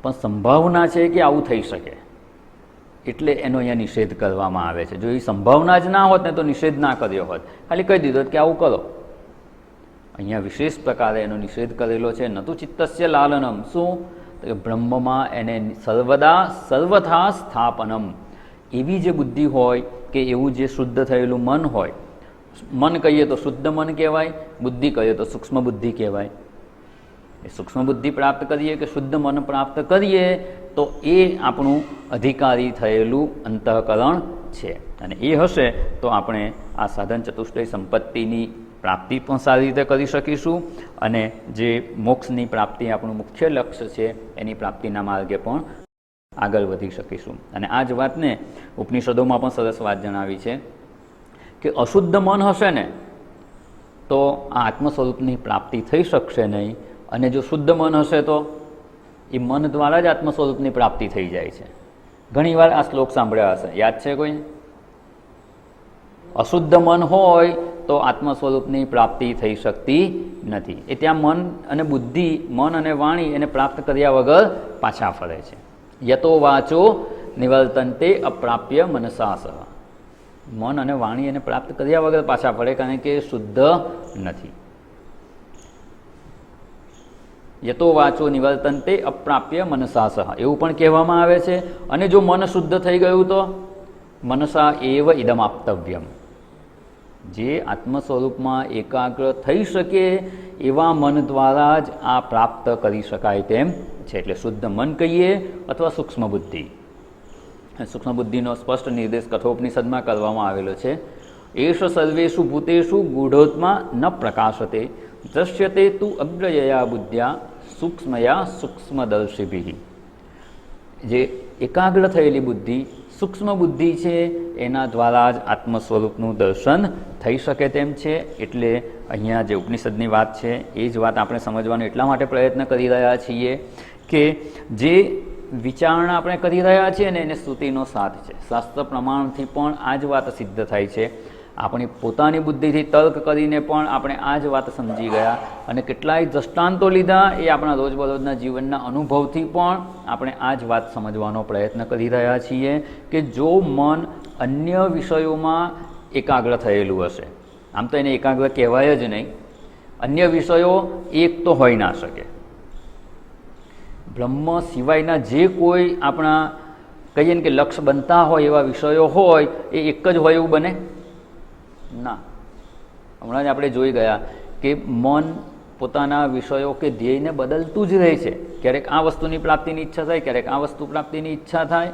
પણ સંભાવના છે કે આવું થઈ શકે એટલે એનો અહીંયા નિષેધ કરવામાં આવે છે. જો એ સંભાવના જ ના હોત ને તો નિષેધ ના કર્યો હોત, ખાલી કહી દીધો કે આવું કરો. અહીંયા વિશેષ પ્રકારે એનો નિષેધ કરેલો છે. નતુ ચિત્તસ્ય લાલનમ. શું? તો કે બ્રહ્મમાં એને સર્વદા સર્વથા સ્થાપનમ. એવી જે બુદ્ધિ હોય કે એવું જે શુદ્ધ થયેલું મન હોય, મન કહીએ તો શુદ્ધ મન કહેવાય, બુદ્ધિ કહીએ તો સૂક્ષ્મ બુદ્ધિ કહેવાય. એ સૂક્ષ્મ બુદ્ધિ પ્રાપ્ત કરીએ કે શુદ્ધ મન પ્રાપ્ત કરીએ તો એ આપણું અધિકારી થયેલું અંતઃકરણ છે. અને એ હશે તો આપણે આ સાધન ચતુષ્ટય સંપત્તિની પ્રાપ્તિ પણ સારી રીતે કરી શકીશું અને જે મોક્ષની પ્રાપ્તિ આપણું મુખ્ય લક્ષ્ય છે એની પ્રાપ્તિના માર્ગે પણ આગળ વધી શકીશું. અને આ જ વાતને ઉપનિષદોમાં પણ સરસ વાત જણાવી છે કે અશુદ્ધ મન હશે ને તો આ આત્મ સ્વરૂપની પ્રાપ્તિ થઈ શકશે નહીં, અને જો શુદ્ધ મન હશે તો એ મન દ્વારા જ આત્મ સ્વરૂપની પ્રાપ્તિ થઈ જાય છે. ઘણીવાર આ શ્લોક સાંભળ્યા હશે, યાદ છે કોઈ? અશુદ્ધ મન હોય તો આત્મ સ્વરૂપની પ્રાપ્તિ થઈ શકતી નથી. એ ત્યાં મન અને બુદ્ધિ, મન અને વાણી એને પ્રાપ્ત કર્યા વગર પાછા ફરે છે. યતો વાચો નિવર્તન્તે અપ્રાપ્ય મનસા સહ. મન અને વાણી એને પ્રાપ્ત કર્યા વગર પાછા ફરે, કારણ કે શુદ્ધ નથી. યતો વાચો નિવર્તન્તે અપ્રાપ્ય મનસા સહ એવું પણ કહેવામાં આવે છે. અને જો મન શુદ્ધ થઈ ગયું તો મનસા એવ ઇદમ આપતવ્યમ. જે આત્મ સ્વરૂપમાં એકાગ્ર થઈ શકે એવા મન દ્વારા જ આ પ્રાપ્ત કરી શકાય તેમ છે. એટલે શુદ્ધ મન કહીએ અથવા સૂક્ષ્મ બુદ્ધિ. સૂક્ષ્મ બુદ્ધિનો સ્પષ્ટ નિર્દેશ કઠોપનિષદમાં કરવામાં આવેલો છે. એષ સર્વેષુ ભૂતેષુ ગૂઢોત્મા ન પ્રકાશતે દ્રશ્યતે તુ અગ્રયયા બુદ્ધ્યા સૂક્ષ્મયા સૂક્ષ્મદર્શિભિ. જે એકાગ્ર થયેલી બુદ્ધિ, સૂક્ષ્મ બુદ્ધિ છે, એના દ્વારા જ આત્મ સ્વરૂપનું દર્શન થઈ શકે તેમ છે. એટલે અહીંયા જે ઉપનિષદની વાત છે એ જ વાત આપણે સમજવાનો એટલા માટે પ્રયત્ન કરી રહ્યા છીએ કે જે વિચારણા આપણે કરી રહ્યા છીએ ને એને શ્રુતિનો સાથ છે. શાસ્ત્ર પ્રમાણથી પણ આ જ વાત સિદ્ધ થાય છે. આપણી પોતાની બુદ્ધિથી તર્ક કરીને પણ આપણે આ જ વાત સમજી ગયા, અને કેટલાય દૃષ્ટાંતો લીધા. એ આપણા રોજબરોજના જીવનના અનુભવથી પણ આપણે આ જ વાત સમજવાનો પ્રયત્ન કરી રહ્યા છીએ કે જો મન અન્ય વિષયોમાં એકાગ્ર થયેલું હશે, આમ તો એને એકાગ્ર કહેવાય જ નહીં, અન્ય વિષયો એક તો હોઈ ના શકે. બ્રહ્મ સિવાયના જે કોઈ આપણા કહીએ ને કે લક્ષ્ય બનતા હોય એવા વિષયો હોય એ એક જ હોય એવું બને ના. હમણાં જ આપણે જોઈ ગયા કે મન પોતાના વિષયો કે ધ્યેયને બદલતું જ રહે છે. ક્યારેક આ વસ્તુની પ્રાપ્તિની ઈચ્છા થાય, ક્યારેક આ વસ્તુ પ્રાપ્તિની ઈચ્છા થાય,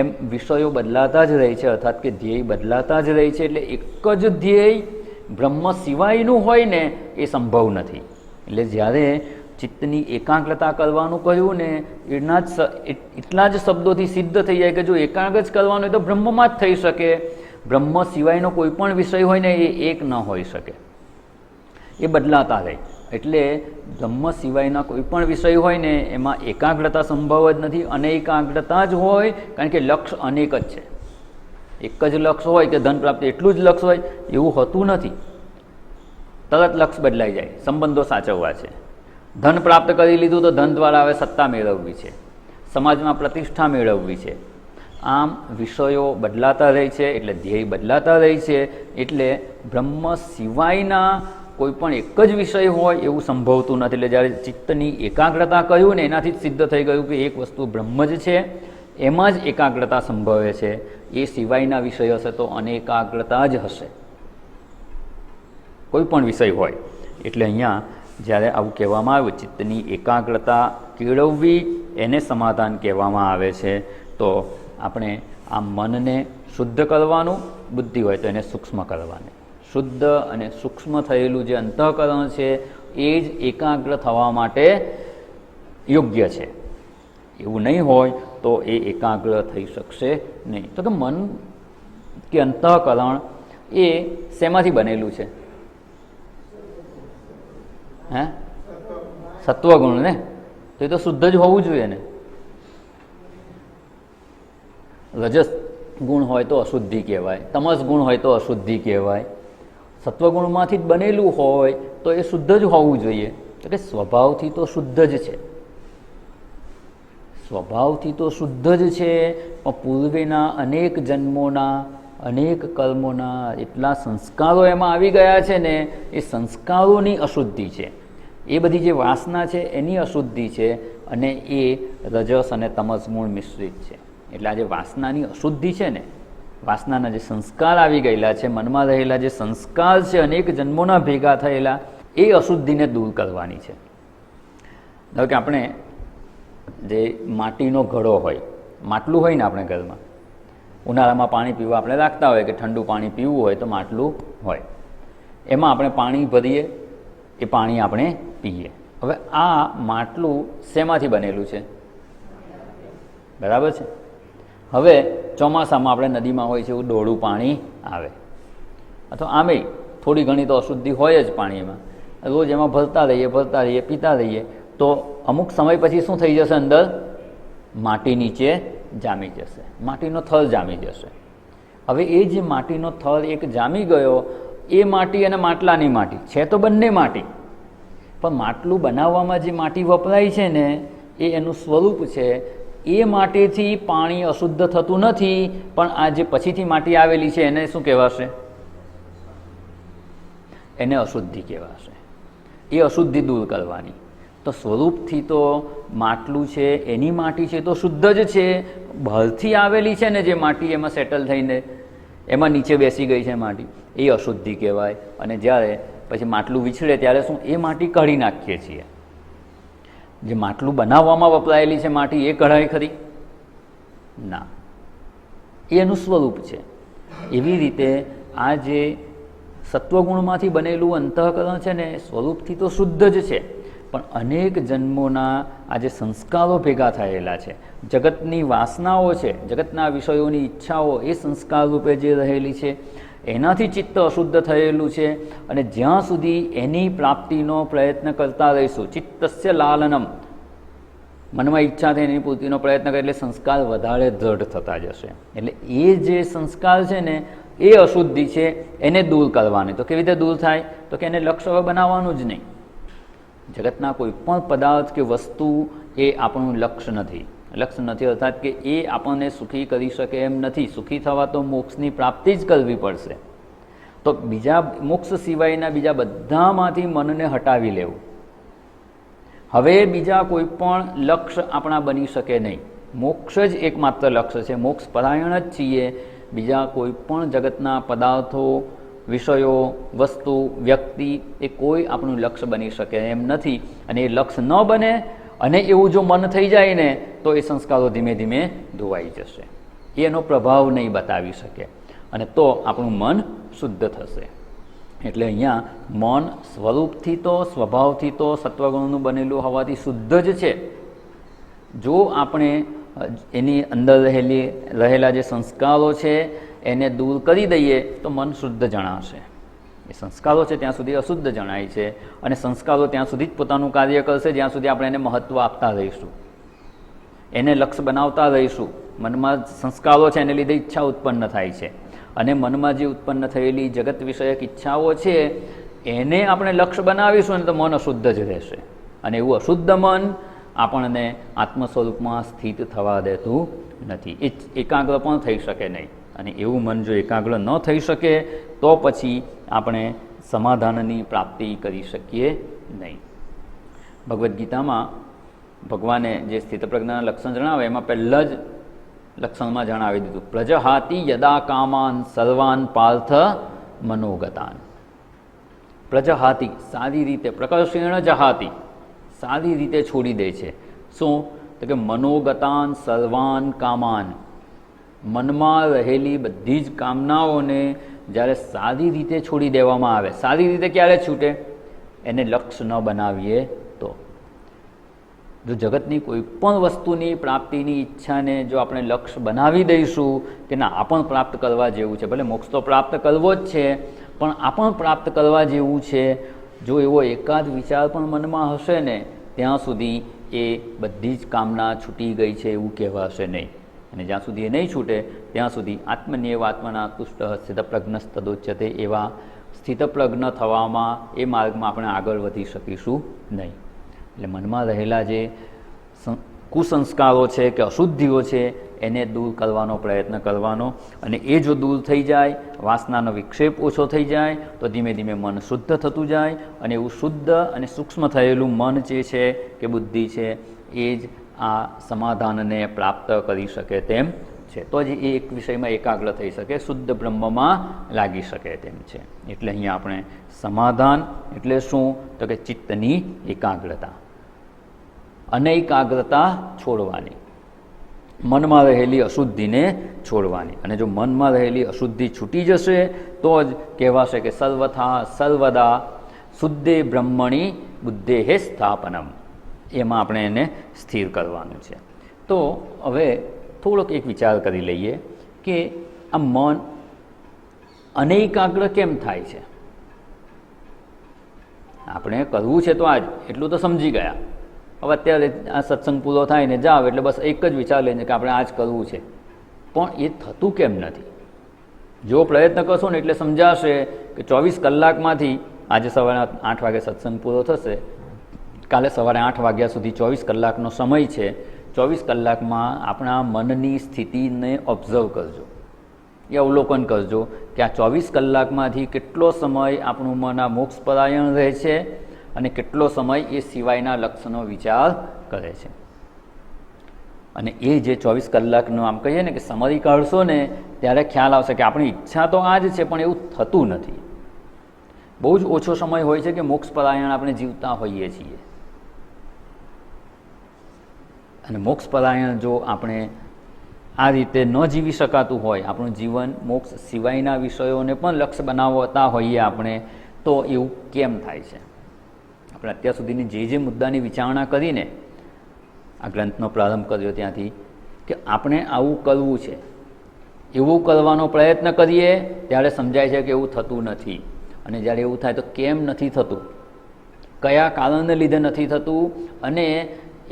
એમ વિષયો બદલાતા જ રહે છે, અર્થાત કે ધ્યેય બદલાતા જ રહે છે. એટલે એક જ ધ્યેય બ્રહ્મ સિવાયનું હોય ને એ સંભવ નથી. એટલે જ્યારે ચિત્તની એકાગ્રતા કરવાનું કહ્યું ને એના જ એટલા જ શબ્દોથી સિદ્ધ થઈ જાય કે જો એકાગ્ર જ કરવાનું હોય તો બ્રહ્મમાં જ થઈ શકે. બ્રહ્મ સિવાયનો કોઈ પણ વિષય હોય ને એ એક ન હોઈ શકે, એ બદલાતા રહે. એટલે બ્રહ્મ સિવાયના કોઈ પણ વિષય હોય ને એમાં એકાગ્રતા સંભવ જ નથી. અને એકાગ્રતા જ હોય કારણ કે લક્ષ્ય અનેક જ છે. એક જ લક્ષ્ય હોય કે ધન પ્રાપ્તિ એટલું જ લક્ષ્ય હોય એવું હોતું નથી. તરત લક્ષ્ય બદલાઈ જાય. સંબંધો સાચવવા છે. ધન પ્રાપ્ત કરી લીધું તો ધન દ્વારા હવે સત્તા મેળવવી છે, સમાજમાં પ્રતિષ્ઠા મેળવવી છે. આમ વિષયો બદલાતા રહે છે એટલે ધ્યેય બદલાતા રહે છે. એટલે બ્રહ્મ સિવાયના કોઈ પણ એક જ વિષય હોય એવું સંભવતું નથી. એટલે જ્યારે ચિત્તની એકાગ્રતા કહ્યું ને એનાથી જ સિદ્ધ થઈ ગયું કે એક વસ્તુ બ્રહ્મ જ છે, એમાં જ એકાગ્રતા સંભવે છે. એ સિવાયના વિષય હશે તો અનેકાગ્રતા જ હશે, કોઈ પણ વિષય હોય. એટલે અહીંયા જ્યારે આવું કહેવામાં આવ્યું ચિત્તની એકાગ્રતા કેળવવી એને સમાધાન કહેવામાં આવે છે. તો આપણે આ મનને શુદ્ધ કરવાનું, બુદ્ધિ હોય તો એને સૂક્ષ્મ કરવાની. શુદ્ધ અને સૂક્ષ્મ થયેલું જે અંતઃકરણ છે એ જ એકાગ્ર થવા માટે યોગ્ય છે. એવું નહીં હોય તો એ એકાગ્ર થઈ શકશે નહીં. તો કે મન કે અંતઃકરણ એ શેમાંથી બનેલું છે? હે? સત્વગુણ ને? તો એ તો શુદ્ધ જ હોવું જોઈએ ને. રજસ ગુણ હોય તો અશુદ્ધિ કહેવાય, તમસ ગુણ હોય તો અશુદ્ધિ કહેવાય. સત્વગુણમાંથી જ બનેલું હોય તો એ શુદ્ધ જ હોવું જોઈએ. તો કે સ્વભાવથી તો શુદ્ધ જ છે, સ્વભાવથી તો શુદ્ધ જ છે. પણ પૂર્વેના અનેક જન્મોના અનેક કર્મોના એટલા સંસ્કારો એમાં આવી ગયા છે ને એ સંસ્કારોની અશુદ્ધિ છે. એ બધી જે વાસના છે એની અશુદ્ધિ છે અને એ રજસ અને તમસ ગુણ મિશ્રિત છે. એટલે આ જે વાસનાની અશુદ્ધિ છે ને, વાસનાના જે સંસ્કાર આવી ગયેલા છે, મનમાં રહેલા જે સંસ્કાર છે અનેક જન્મોના ભેગા થયેલા, એ અશુદ્ધિને દૂર કરવાની છે. ધારો કે આપણે જે માટીનો ઘડો હોય, માટલું હોય ને આપણે ઘરમાં, ઉનાળામાં પાણી પીવા આપણે રાખતા હોય કે ઠંડુ પાણી પીવું હોય તો માટલું હોય, એમાં આપણે પાણી ભરીએ, એ પાણી આપણે પીએ. હવે આ માટલું શેમાંથી બનેલું છે? બરાબર છે. હવે ચોમાસામાં આપણે નદીમાં હોય છે એવું ડોળું પાણી આવે, અથવા આમે થોડી ઘણી તો અશુદ્ધિ હોય જ પાણીમાં. રોજ એમાં ભરતા રહીએ પીતા રહીએ તો અમુક સમય પછી શું થઈ જશે? અંદર માટી નીચે જામી જશે, માટીનો થર જામી જશે. હવે એ જે માટીનો થર એક જામી ગયો, એ માટી અને માટલાની માટી છે તો બંને માટી, પણ માટલું બનાવવામાં જે માટી વપરાય છે ને એ એનું સ્વરૂપ છે. એ માટીથી પાણી અશુદ્ધ થતું નથી, પણ આ જે પછીથી માટી આવેલી છે એને શું કહેવાશે? એને અશુદ્ધિ કહેવાશે. એ અશુદ્ધિ દૂર કરવાની. તો સ્વરૂપથી તો માટલું છે એની માટી છે તો શુદ્ધ જ છે. બહારથી આવેલી છે ને જે માટી એમાં સેટલ થઈને એમાં નીચે બેસી ગઈ છે માટી, એ અશુદ્ધિ કહેવાય. અને જ્યારે પછી માટલું વિછળે ત્યારે શું એ માટી કાઢી નાખીએ છીએ. જે માટલું બનાવવામાં વપરાયેલી છે માટી એ કઢાઈ ખરી? ના, એ એનું સ્વરૂપ છે. એવી રીતે આ જે સત્વગુણમાંથી બનેલું અંતઃકરણ છે ને સ્વરૂપથી તો શુદ્ધ જ છે, પણ અનેક જન્મોના આ જે સંસ્કારો ભેગા થયેલા છે, જગતની વાસનાઓ છે, જગતના વિષયોની ઈચ્છાઓ, એ સંસ્કાર રૂપે જે રહેલી છે એનાથી ચિત્ત અશુદ્ધ થયેલું છે. અને જ્યાં સુધી એની પ્રાપ્તિનો પ્રયત્ન કરતા રહીશું, ચિત્તસ્ય લાલનમ, મનમાં ઈચ્છા થાય એની પૂર્તિનો પ્રયત્ન કરે એટલે સંસ્કાર વધારે દ્રઢ થતા જશે. એટલે એ જે સંસ્કાર છે ને એ અશુદ્ધિ છે, એને દૂર કરવાની. તો કેવી રીતે દૂર થાય? તો કે એને લક્ષ્ય બનાવવાનું જ નહીં. જગતના કોઈ પણ પદાર્થ કે વસ્તુ એ આપણું લક્ષ્ય નથી. લક્ષ્ય નથી અર્થાત કે એ આપણને સુખી કરી શકે એમ નથી. સુખી થવા તો મોક્ષની પ્રાપ્તિ જ કરવી પડશે. તો બીજા મોક્ષ સિવાયના બીજા બધામાંથી મનને હટાવી લેવું. હવે બીજા કોઈ પણ લક્ષ્ય આપણા બની શકે નહીં. મોક્ષ જ એકમાત્ર લક્ષ્ય છે. મોક્ષ પરાયણ જ છીએ. બીજા કોઈ પણ જગતના પદાર્થો, વિષયો, વસ્તુ, વ્યક્તિ એ કોઈ આપણું લક્ષ્ય બની શકે એમ નથી. અને એ લક્ષ્ય ન બને અને એવું જો મન થઈ જાય ને તો એ સંસ્કારો ધીમે ધીમે ધોવાઈ જશે. એનો પ્રભાવ નહીં બતાવી શકે અને તો આપણું મન શુદ્ધ થશે. એટલે અહીંયા મન સ્વરૂપથી તો સ્વભાવથી તો સત્વગુણનું બનેલું હોવાથી શુદ્ધ જ છે. જો આપણે એની અંદર રહેલા જે સંસ્કારો છે એને દૂર કરી દઈએ તો મન શુદ્ધ જણાશે. એ સંસ્કારો છે ત્યાં સુધી અશુદ્ધ જણાય છે અને સંસ્કારો ત્યાં સુધી જ પોતાનું કાર્ય કરશે જ્યાં સુધી આપણે એને મહત્ત્વ આપતા રહીશું, એને લક્ષ્ય બનાવતા રહીશું. મનમાં સંસ્કારો છે એને લીધે ઈચ્છા ઉત્પન્ન થાય છે અને મનમાં જે ઉત્પન્ન થયેલી જગત વિષયક ઈચ્છાઓ છે એને આપણે લક્ષ્ય બનાવીશું ને તો મન અશુદ્ધ જ રહેશે. અને એવું અશુદ્ધ મન આપણને આત્મ સ્વરૂપમાં સ્થિત થવા દેતું નથી. એ એકાગ્ર પણ થઈ શકે નહીં. અને એવું મન જો એકાગ્ર ન થઈ શકે તો પછી આપણે સમાધાનની પ્રાપ્તિ કરી શકીએ નહીં. ભગવદ્ ગીતામાં ભગવાને જે સ્થિતપ્રજ્ઞાના લક્ષણ જણાવે એમાં પહેલાં જ લક્ષણમાં જણાવી દીધું, પ્રજહાતિ યદા કામાન સર્વાન પાર્થ મનોગતાન. પ્રજહાતિ સારી રીતે, પ્રકર્ષેણ જહાતિ સારી રીતે છોડી દે છે. શું? તો કે મનોગતાન સર્વાન કામાન, મનમાં રહેલી બધી જ કામનાઓને જ્યારે સારી રીતે છોડી દેવામાં આવે. સારી રીતે ક્યારે છૂટે? એને લક્ષ્ય ન બનાવીએ તો. જો જગતની કોઈ પણ વસ્તુની પ્રાપ્તિની ઈચ્છાને જો આપણે લક્ષ્ય બનાવી દઈશું કે ના આ પણ પ્રાપ્ત કરવા જેવું છે, ભલે મોક્ષ તો પ્રાપ્ત કરવો જ છે પણ આ પણ પ્રાપ્ત કરવા જેવું છે, જો એવો એકાદ વિચાર પણ મનમાં હશે ને ત્યાં સુધી એ બધી જ કામના છૂટી ગઈ છે એવું કહેવાશે નહીં. અને જ્યાં સુધી એ નહીં છૂટે ત્યાં સુધી આત્મન્યેવ આત્મના તુષ્ટ સ્થિતપ્રજ્ઞસ્તદોચ્યતે એવા સ્થિતપ્રજ્ઞ થવામાં એ માર્ગમાં આપણે આગળ વધી શકીશું નહીં. એટલે મનમાં રહેલા જે કુસંસ્કારો છે કે અશુદ્ધિઓ છે એને દૂર કરવાનો પ્રયત્ન કરવાનો. અને એ જો દૂર થઈ જાય, વાસનાનો વિક્ષેપ ઓછો થઈ જાય તો ધીમે ધીમે મન શુદ્ધ થતું જાય. અને એવું શુદ્ધ અને સૂક્ષ્મ થયેલું મન જે છે કે બુદ્ધિ છે એ જ આ સમાધાનને પ્રાપ્ત કરી શકે તેમ છે. તો જ એ એક વિષયમાં એકાગ્ર થઈ શકે, શુદ્ધ બ્રહ્મમાં લાગી શકે તેમ છે. એટલે અહીંયા આપણે સમાધાન એટલે શું? તો કે ચિત્તની એકાગ્રતા, અનૈકાગ્રતા છોડવાની, મનમાં રહેલી અશુદ્ધિને છોડવાની. અને જો મનમાં રહેલી અશુદ્ધિ છૂટી જશે તો જ કહેવાશે કે સર્વથા સર્વદા શુદ્ધે બ્રહ્મણી બુદ્ધેહે સ્થાપનમ. એમાં આપણે એને સ્થિર કરવાનું છે. તો હવે થોડોક એક વિચાર કરી લઈએ કે આ મન અનૈકાગ્ર કેમ થાય છે? આપણે કરવું છે તો આજ એટલું તો સમજી ગયા. હવે અત્યારે આ સત્સંગ પૂરો થાય ને જાવ એટલે બસ એક જ વિચાર લઈને કે આપણે આ જ કરવું છે, પણ એ થતું કેમ નથી? જો પ્રયત્ન કરશો ને એટલે સમજાશે કે 24 કલાકમાંથી આજે સવારે 8 વાગે સત્સંગ પૂરો થશે, કાલે સવારે 8 વાગ્યા સુધી 24 કલાકનો સમય છે. 24 કલાકમાં આપણા મનની સ્થિતિને ઓબ્ઝર્વ કરજો, એ અવલોકન કરજો કે આ 24 કલાકમાંથી કેટલો સમય આપણું મન આ મોક્ષપરાયણ રહે છે અને કેટલો સમય એ સિવાયના લક્ષ્યનો વિચાર કરે છે. અને એ જે 24 કલાકનો આમ કહીએ ને કે સમરી કાઢશો ને ત્યારે ખ્યાલ આવશે કે આપણી ઈચ્છા તો આ જ છે પણ એવું થતું નથી. બહુ જ ઓછો સમય હોય છે કે મોક્ષપરાયણ આપણે જીવતા હોઈએ છીએ. અને મોક્ષપરાયણ જો આપણે આ રીતે ન જીવી શકાતું હોય, આપણું જીવન મોક્ષ સિવાયના વિષયોને પણ લક્ષ્ય બનાવતા હોઈએ આપણે, તો એવું કેમ થાય છે? આપણે અત્યાર સુધીની જે મુદ્દાની વિચારણા કરીને આ ગ્રંથનો પ્રારંભ કર્યો ત્યાંથી કે આપણે આવું કરવું છે, એવું કરવાનો પ્રયત્ન કરીએ ત્યારે સમજાય છે કે એવું થતું નથી. અને જ્યારે એવું થાય તો કેમ નથી થતું, કયા કારણને લીધે નથી થતું, અને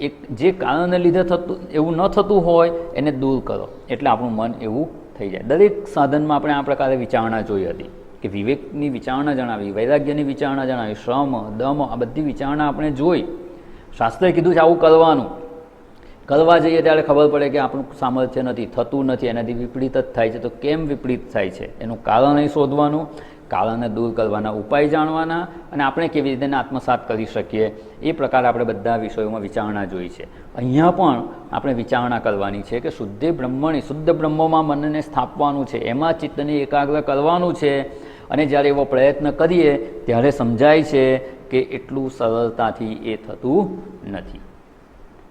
એક જે કારણને લીધે થતું એવું ન થતું હોય એને દૂર કરો એટલે આપણું મન એવું થઈ જાય. દરેક સાધનમાં આપણે આ પ્રકારે વિચારણા જોઈ હતી કે વિવેકની વિચારણા જણાવી, વૈરાગ્યની વિચારણા જણાવી, શ્રમ દમ આ બધી વિચારણા આપણે જોઈ. શાસ્ત્રએ કીધું છે આવું કરવાનું, કરવા જઈએ ત્યારે ખબર પડે કે આપણું સામર્થ્ય નથી, થતું નથી, એનાથી વિપરીત જ થાય છે. તો કેમ વિપરીત થાય છે એનું કારણ અહીં શોધવાનું, કારણને દૂર કરવાના ઉપાય જાણવાના, અને આપણે કેવી રીતે એને આત્મસાત કરી શકીએ એ પ્રકારે આપણે બધા વિષયોમાં વિચારણા જોઈ છે. અહીંયા પણ આપણે વિચારણા કરવાની છે કે શુદ્ધ બ્રહ્મમાં મનને સ્થાપવાનું છે, એમાં ચિત્તને એકાગ્ર કરવાનું છે. અને જ્યારે એવો પ્રયત્ન કરીએ ત્યારે સમજાય છે કે એટલું સરળતાથી એ થતું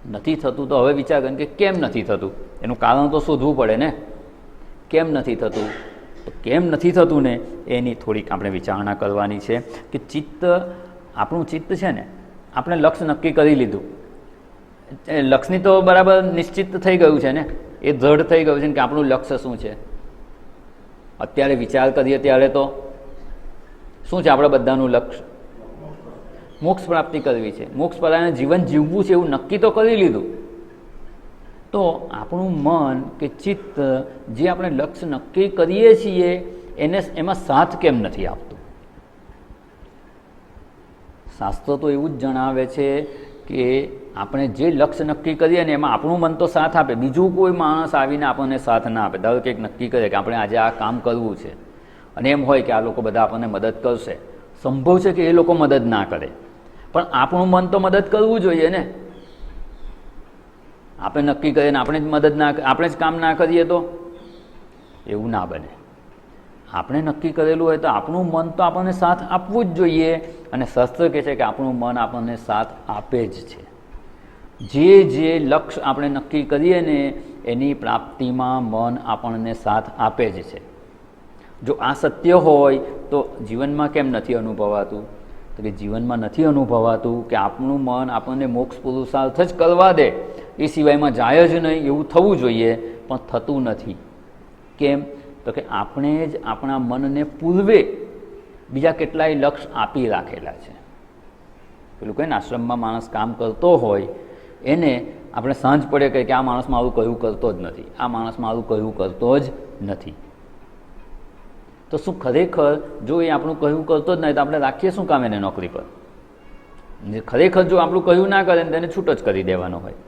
નથી થતું. તો હવે વિચાર કરીએ કે કેમ નથી થતું, એનું કારણ તો શોધવું પડે ને. કેમ નથી થતું? તો કેમ નથી થતું ને એની થોડીક આપણે વિચારણા કરવાની છે કે આપણું ચિત્ત છે ને, આપણે લક્ષ્ય નક્કી કરી લીધું, લક્ષ્યની તો બરાબર નિશ્ચિત થઈ ગયું છે ને, એ દ્રઢ થઈ ગયું છે ને કે આપણું લક્ષ્ય શું છે. અત્યારે વિચાર કરીએ ત્યારે તો શું છે આપણા બધાનું લક્ષ્ય? મોક્ષ પ્રાપ્તિ કરવી છે, મોક્ષપરાયણ જીવન જીવવું છે એવું નક્કી તો કરી લીધું. તો આપણું મન કે ચિત્ત જે આપણે લક્ષ્ય નક્કી કરીએ છીએ એમાં સાથ કેમ નથી આપતું? શાસ્ત્રો તો એવું જ જણાવે છે કે આપણે જે લક્ષ્ય નક્કી કરીએ ને એમાં આપણું મન તો સાથ આપે, બીજું કોઈ માણસ આવીને આપણને સાથ ના આપે. ધારો કે એક નક્કી કરે કે આપણે આજે આ કામ કરવું છે અને એમ હોય કે આ લોકો બધા આપણને મદદ કરશે, સંભવ છે કે એ લોકો મદદ ના કરે, પણ આપણું મન તો મદદ કરવું જોઈએ ને. આપણે નક્કી કરીએ ને આપણે જ કામ ના કરીએ તો એવું ના બને. આપણે નક્કી કરેલું હોય તો આપણું મન તો આપણને સાથ આપવું જ જોઈએ. અને શાસ્ત્ર કહે છે કે આપણું મન આપણને સાથ આપે જ છે. જે લક્ષ્ય આપણે નક્કી કરીએ ને એની પ્રાપ્તિમાં મન આપણને સાથ આપે જ છે. જો આ સત્ય હોય તો જીવનમાં કેમ નથી અનુભવાતું? તો કે જીવનમાં નથી અનુભવાતું કે આપણું મન આપણને મોક્ષ પુરુષાર્થ જ કરવા દે, એ સિવાયમાં જાય જ નહીં એવું થવું જોઈએ, પણ થતું નથી. કેમ? તો કે આપણે જ આપણા મનને પૂર્વે બીજા કેટલાય લક્ષ્ય આપી રાખેલા છે. પેલું કહે ને આશ્રમમાં માણસ કામ કરતો હોય એને આપણે સાંજ પડે કહે કે આ માણસ મારું કહ્યું કરતો જ નથી, આ માણસ મારું કહ્યું કરતો જ નથી. તો શું ખરેખર જો એ આપણું કહ્યું કરતો જ નહીં તો આપણે રાખીએ શું કામ એને નોકરી પર? ખરેખર જો આપણું કહ્યું ના કરે તો એને છૂટ જ કરી દેવાનો હોય,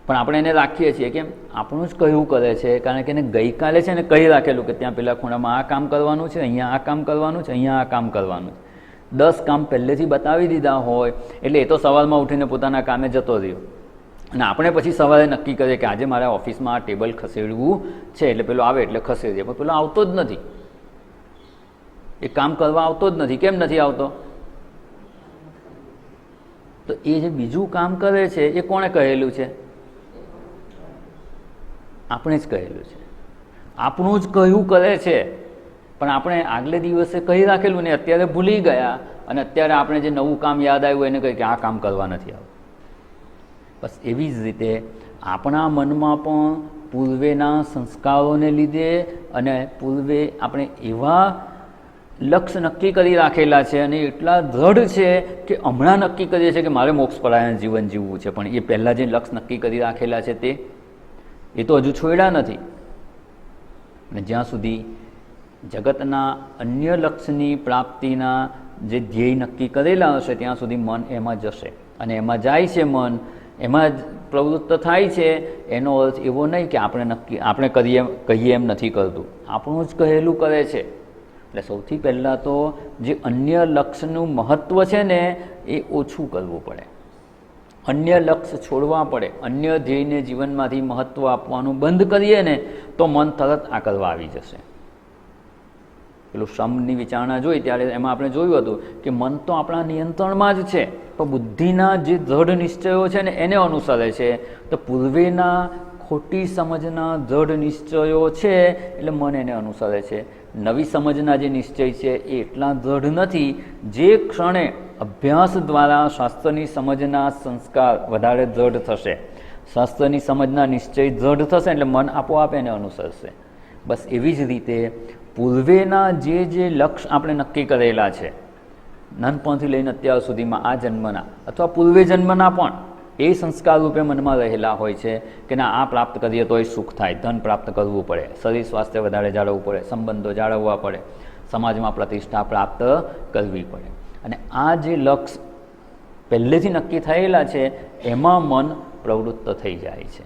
પણ આપણે એને રાખીએ છીએ. કેમ? આપણું જ કહ્યું કરે છે, કારણ કે એને ગઈકાલે છે ને કહી રાખેલું કે ત્યાં પેલા ખૂણામાં આ કામ કરવાનું છે, અહીંયા આ કામ કરવાનું છે, અહીંયા આ કામ કરવાનું છે. 10 કામ પહેલેથી બતાવી દીધા હોય એટલે એ તો સવારમાં ઉઠીને પોતાના કામે જતો રહ્યો. અને આપણે પછી સવારે નક્કી કરીએ કે આજે મારા ઓફિસમાં આ ટેબલ ખસેડવું છે, એટલે પેલો આવે એટલે ખસેડીએ, પણ પેલો આવતો જ નથી, એ કામ કરવા આવતો જ નથી. કેમ નથી આવતો? તો એ જે બીજું કામ કરે છે એ કોણે કહેલું છે? આપણે જ કહેલું છે. આપણું જ કહ્યું કરે છે, પણ આપણે આગલે દિવસે કહી રાખેલું ને અત્યારે ભૂલી ગયા, અને અત્યારે આપણે જે નવું કામ યાદ આવ્યું એને કહે કે આ કામ કરવા નથી આવતું. બસ એવી જ રીતે આપણા મનમાં પણ પૂર્વેના સંસ્કારોને લીધે અને પૂર્વે આપણે એવા લક્ષ્ય નક્કી કરી રાખેલા છે અને એટલા દ્રઢ છે કે હમણાં નક્કી કરીએ છીએ કે મારે મોક્ષપરાયણ જીવન જીવવું છે, પણ એ પહેલાં જે લક્ષ્ય નક્કી કરી રાખેલા છે તે તો હજુ છોડ્યા નથી. અને જ્યાં સુધી જગતના અન્ય લક્ષ્યની પ્રાપ્તિના જે ધ્યેય નક્કી કરેલા હશે ત્યાં સુધી મન એમાં જશે, અને એમાં જાય છે મન, એમાં જ પ્રવૃત્ત થાય છે. એનો અર્થ એવો નહીં કે આપણે કહીએ એમ નથી કરતું, આપણું જ કહેલું કરે છે. એટલે સૌથી પહેલાં તો જે અન્ય લક્ષ્યનું મહત્ત્વ છે ને એ ઓછું કરવું પડે, અન્ય લક્ષ્ય છોડવા પડે. અન્ય ધ્યેયને જીવનમાંથી મહત્ત્વ આપવાનું બંધ કરીએ ને તો મન તરત આ કરવા આવી જશે. પેલું શ્રમની વિચારણા જોઈ ત્યારે એમાં આપણે જોયું હતું કે મન તો આપણા નિયંત્રણમાં જ છે, પણ બુદ્ધિના જે દ્રઢ નિશ્ચયો છે ને એને અનુસરે છે. તો પૂર્વેના ખોટી સમજના દ્રઢ નિશ્ચયો છે એટલે મન એને અનુસરે છે. નવી સમજના જે નિશ્ચય છે એ એટલા દ્રઢ નથી. જે ક્ષણે અભ્યાસ દ્વારા શાસ્ત્રની સમજના સંસ્કાર વધારે દ્રઢ થશે, શાસ્ત્રની સમજના નિશ્ચય દ્રઢ થશે એટલે મન આપોઆપ એને અનુસરશે. બસ એવી જ રીતે પૂર્વેના જે લક્ષ્ય આપણે નક્કી કરેલા છે નાનપણથી લઈને અત્યાર સુધીમાં, આ જન્મના અથવા પૂર્વે જન્મના પણ એ સંસ્કાર રૂપે મનમાં રહેલા હોય છે કે ના આ પ્રાપ્ત કરીએ તો એ સુખ થાય, ધન પ્રાપ્ત કરવું પડે, શરીર સ્વાસ્થ્ય વધારે જાળવવું પડે, સંબંધો જાળવવા પડે, સમાજમાં પ્રતિષ્ઠા પ્રાપ્ત કરવી પડે. અને આ જે લક્ષ્ય પહેલેથી નક્કી થયેલા છે એમાં મન પ્રવૃત્ત થઈ જાય છે.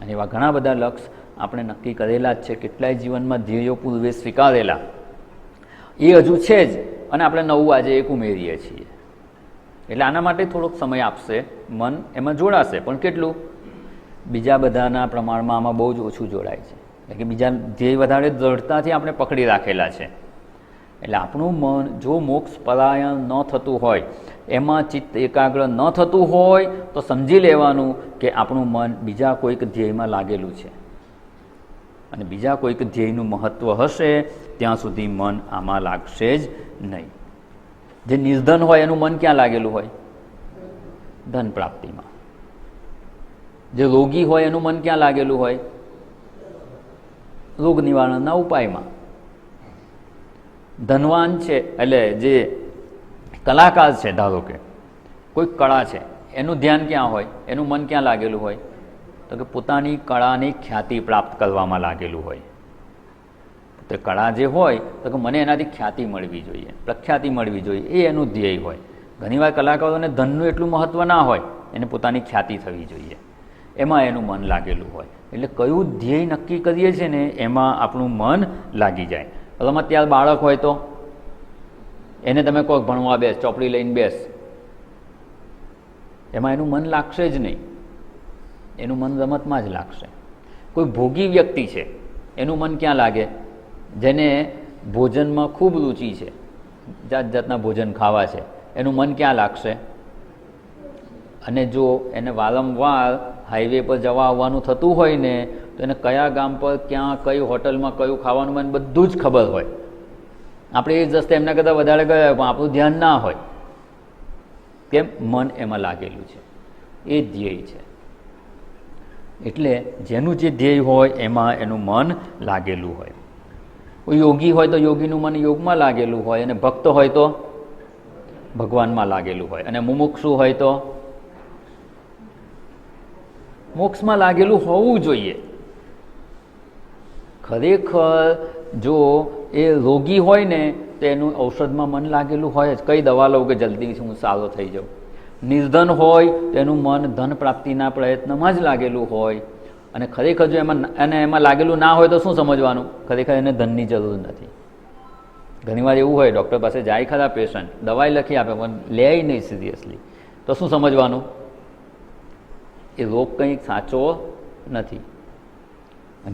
અને એવા ઘણા બધા લક્ષ્ય આપણે નક્કી કરેલા જ છે, કેટલાય જીવનમાં ધ્યેયો પૂર્વે સ્વીકારેલા એ હજુ છે જ, અને આપણે નવું આજે એક ઉમેરીએ છીએ. એટલે આના માટે થોડોક સમય આપશે, મન એમાં જોડાશે, પણ કેટલું? બીજા બધાના પ્રમાણમાં આમાં બહુ જ ઓછું જોડાય છે. એટલે કે બીજા ધ્યેય વધારે દ્રઢતાથી આપણે પકડી રાખેલા છે. એટલે આપણું મન જો મોક્ષ પરાયણ ન થતું હોય, એમાં ચિત્ત એકાગ્ર ન થતું હોય તો સમજી લેવાનું કે આપણું મન બીજા કોઈક ધ્યેયમાં લાગેલું છે, અને બીજા કોઈક ધ્યેયનું મહત્ત્વ હશે ત્યાં સુધી મન આમાં લાગશે જ નહીં. જે નિર્ધન હોય એનું મન ક્યાં લાગેલું હોય? ધન પ્રાપ્તિમાં. જે રોગી હોય એનું મન ક્યાં લાગેલું હોય? રોગ નિવારણના ઉપાયમાં. ધનવાન છે એટલે જે કલાકાર છે, ધારો કે કોઈ કળા છે, એનું ધ્યાન ક્યાં હોય? એનું મન ક્યાં લાગેલું હોય? તો કે પોતાની કળાની ખ્યાતિ પ્રાપ્ત કરવામાં લાગેલું હોય. તો કળા જે હોય તો કે મને એનાથી ખ્યાતિ મળવી જોઈએ, પ્રખ્યાતિ મળવી જોઈએ, એ એનું ધ્યેય હોય. ઘણીવાર કલાકારોને ધનનું એટલું મહત્ત્વ ના હોય, એને પોતાની ખ્યાતિ થવી જોઈએ, એમાં એનું મન લાગેલું હોય. એટલે કયું ધ્યેય નક્કી કરીએ છીએ ને એમાં આપણું મન લાગી જાય. રમત ત્યાર બાળક હોય તો એને તમે કહો ભણવા બેસ, ચોપડી લઈને બેસ, એમાં એનું મન લાગશે જ નહીં, એનું મન રમતમાં જ લાગશે. કોઈ ભોગી વ્યક્તિ છે એનું મન ક્યાં લાગે? જેને ભોજનમાં ખૂબ રુચિ છે, જાત જાતના ભોજન ખાવા છે, એનું મન ક્યાં લાગશે? અને જો એને વારંવાર હાઈવે પર જવા આવવાનું થતું હોય ને તો એને કયા ગામ પર ક્યાં કઈ હોટલમાં કયું ખાવાનું મને બધું જ ખબર હોય. આપણે એ જ રસ્તે એમના કરતાં વધારે ગયા હોય પણ આપણું ધ્યાન ના હોય. કેમ? મન એમાં લાગેલું છે, એ ધ્યેય છે. એટલે જેનું જે ધ્યેય હોય એમાં એનું મન લાગેલું હોય. કોઈ યોગી હોય તો યોગીનું મન યોગમાં લાગેલું હોય, અને ભક્ત હોય તો ભગવાનમાં લાગેલું હોય, અને મુમુક્ષુ હોય તો મોક્ષમાં લાગેલું હોવું જોઈએ. ખરેખર જો એ રોગી હોય ને તો એનું ઔષધમાં મન લાગેલું હોય જ, કઈ દવા લઉં કે જલ્દી હું સારો થઈ જાઉં. નિર્ધન હોય તો એનું મન ધન પ્રાપ્તિના પ્રયત્નમાં જ લાગેલું હોય. અને ખરેખર જો એમાં લાગેલું ના હોય તો શું સમજવાનું? ખરેખર એને ધનની જરૂર નથી. ઘણીવાર એવું હોય, ડૉક્ટર પાસે જાય ખરા પેશન્ટ, દવાઈ લખી આપે પણ લે નહીં સિરિયસલી, તો શું સમજવાનું? એ રોગ કંઈક સાચો નથી.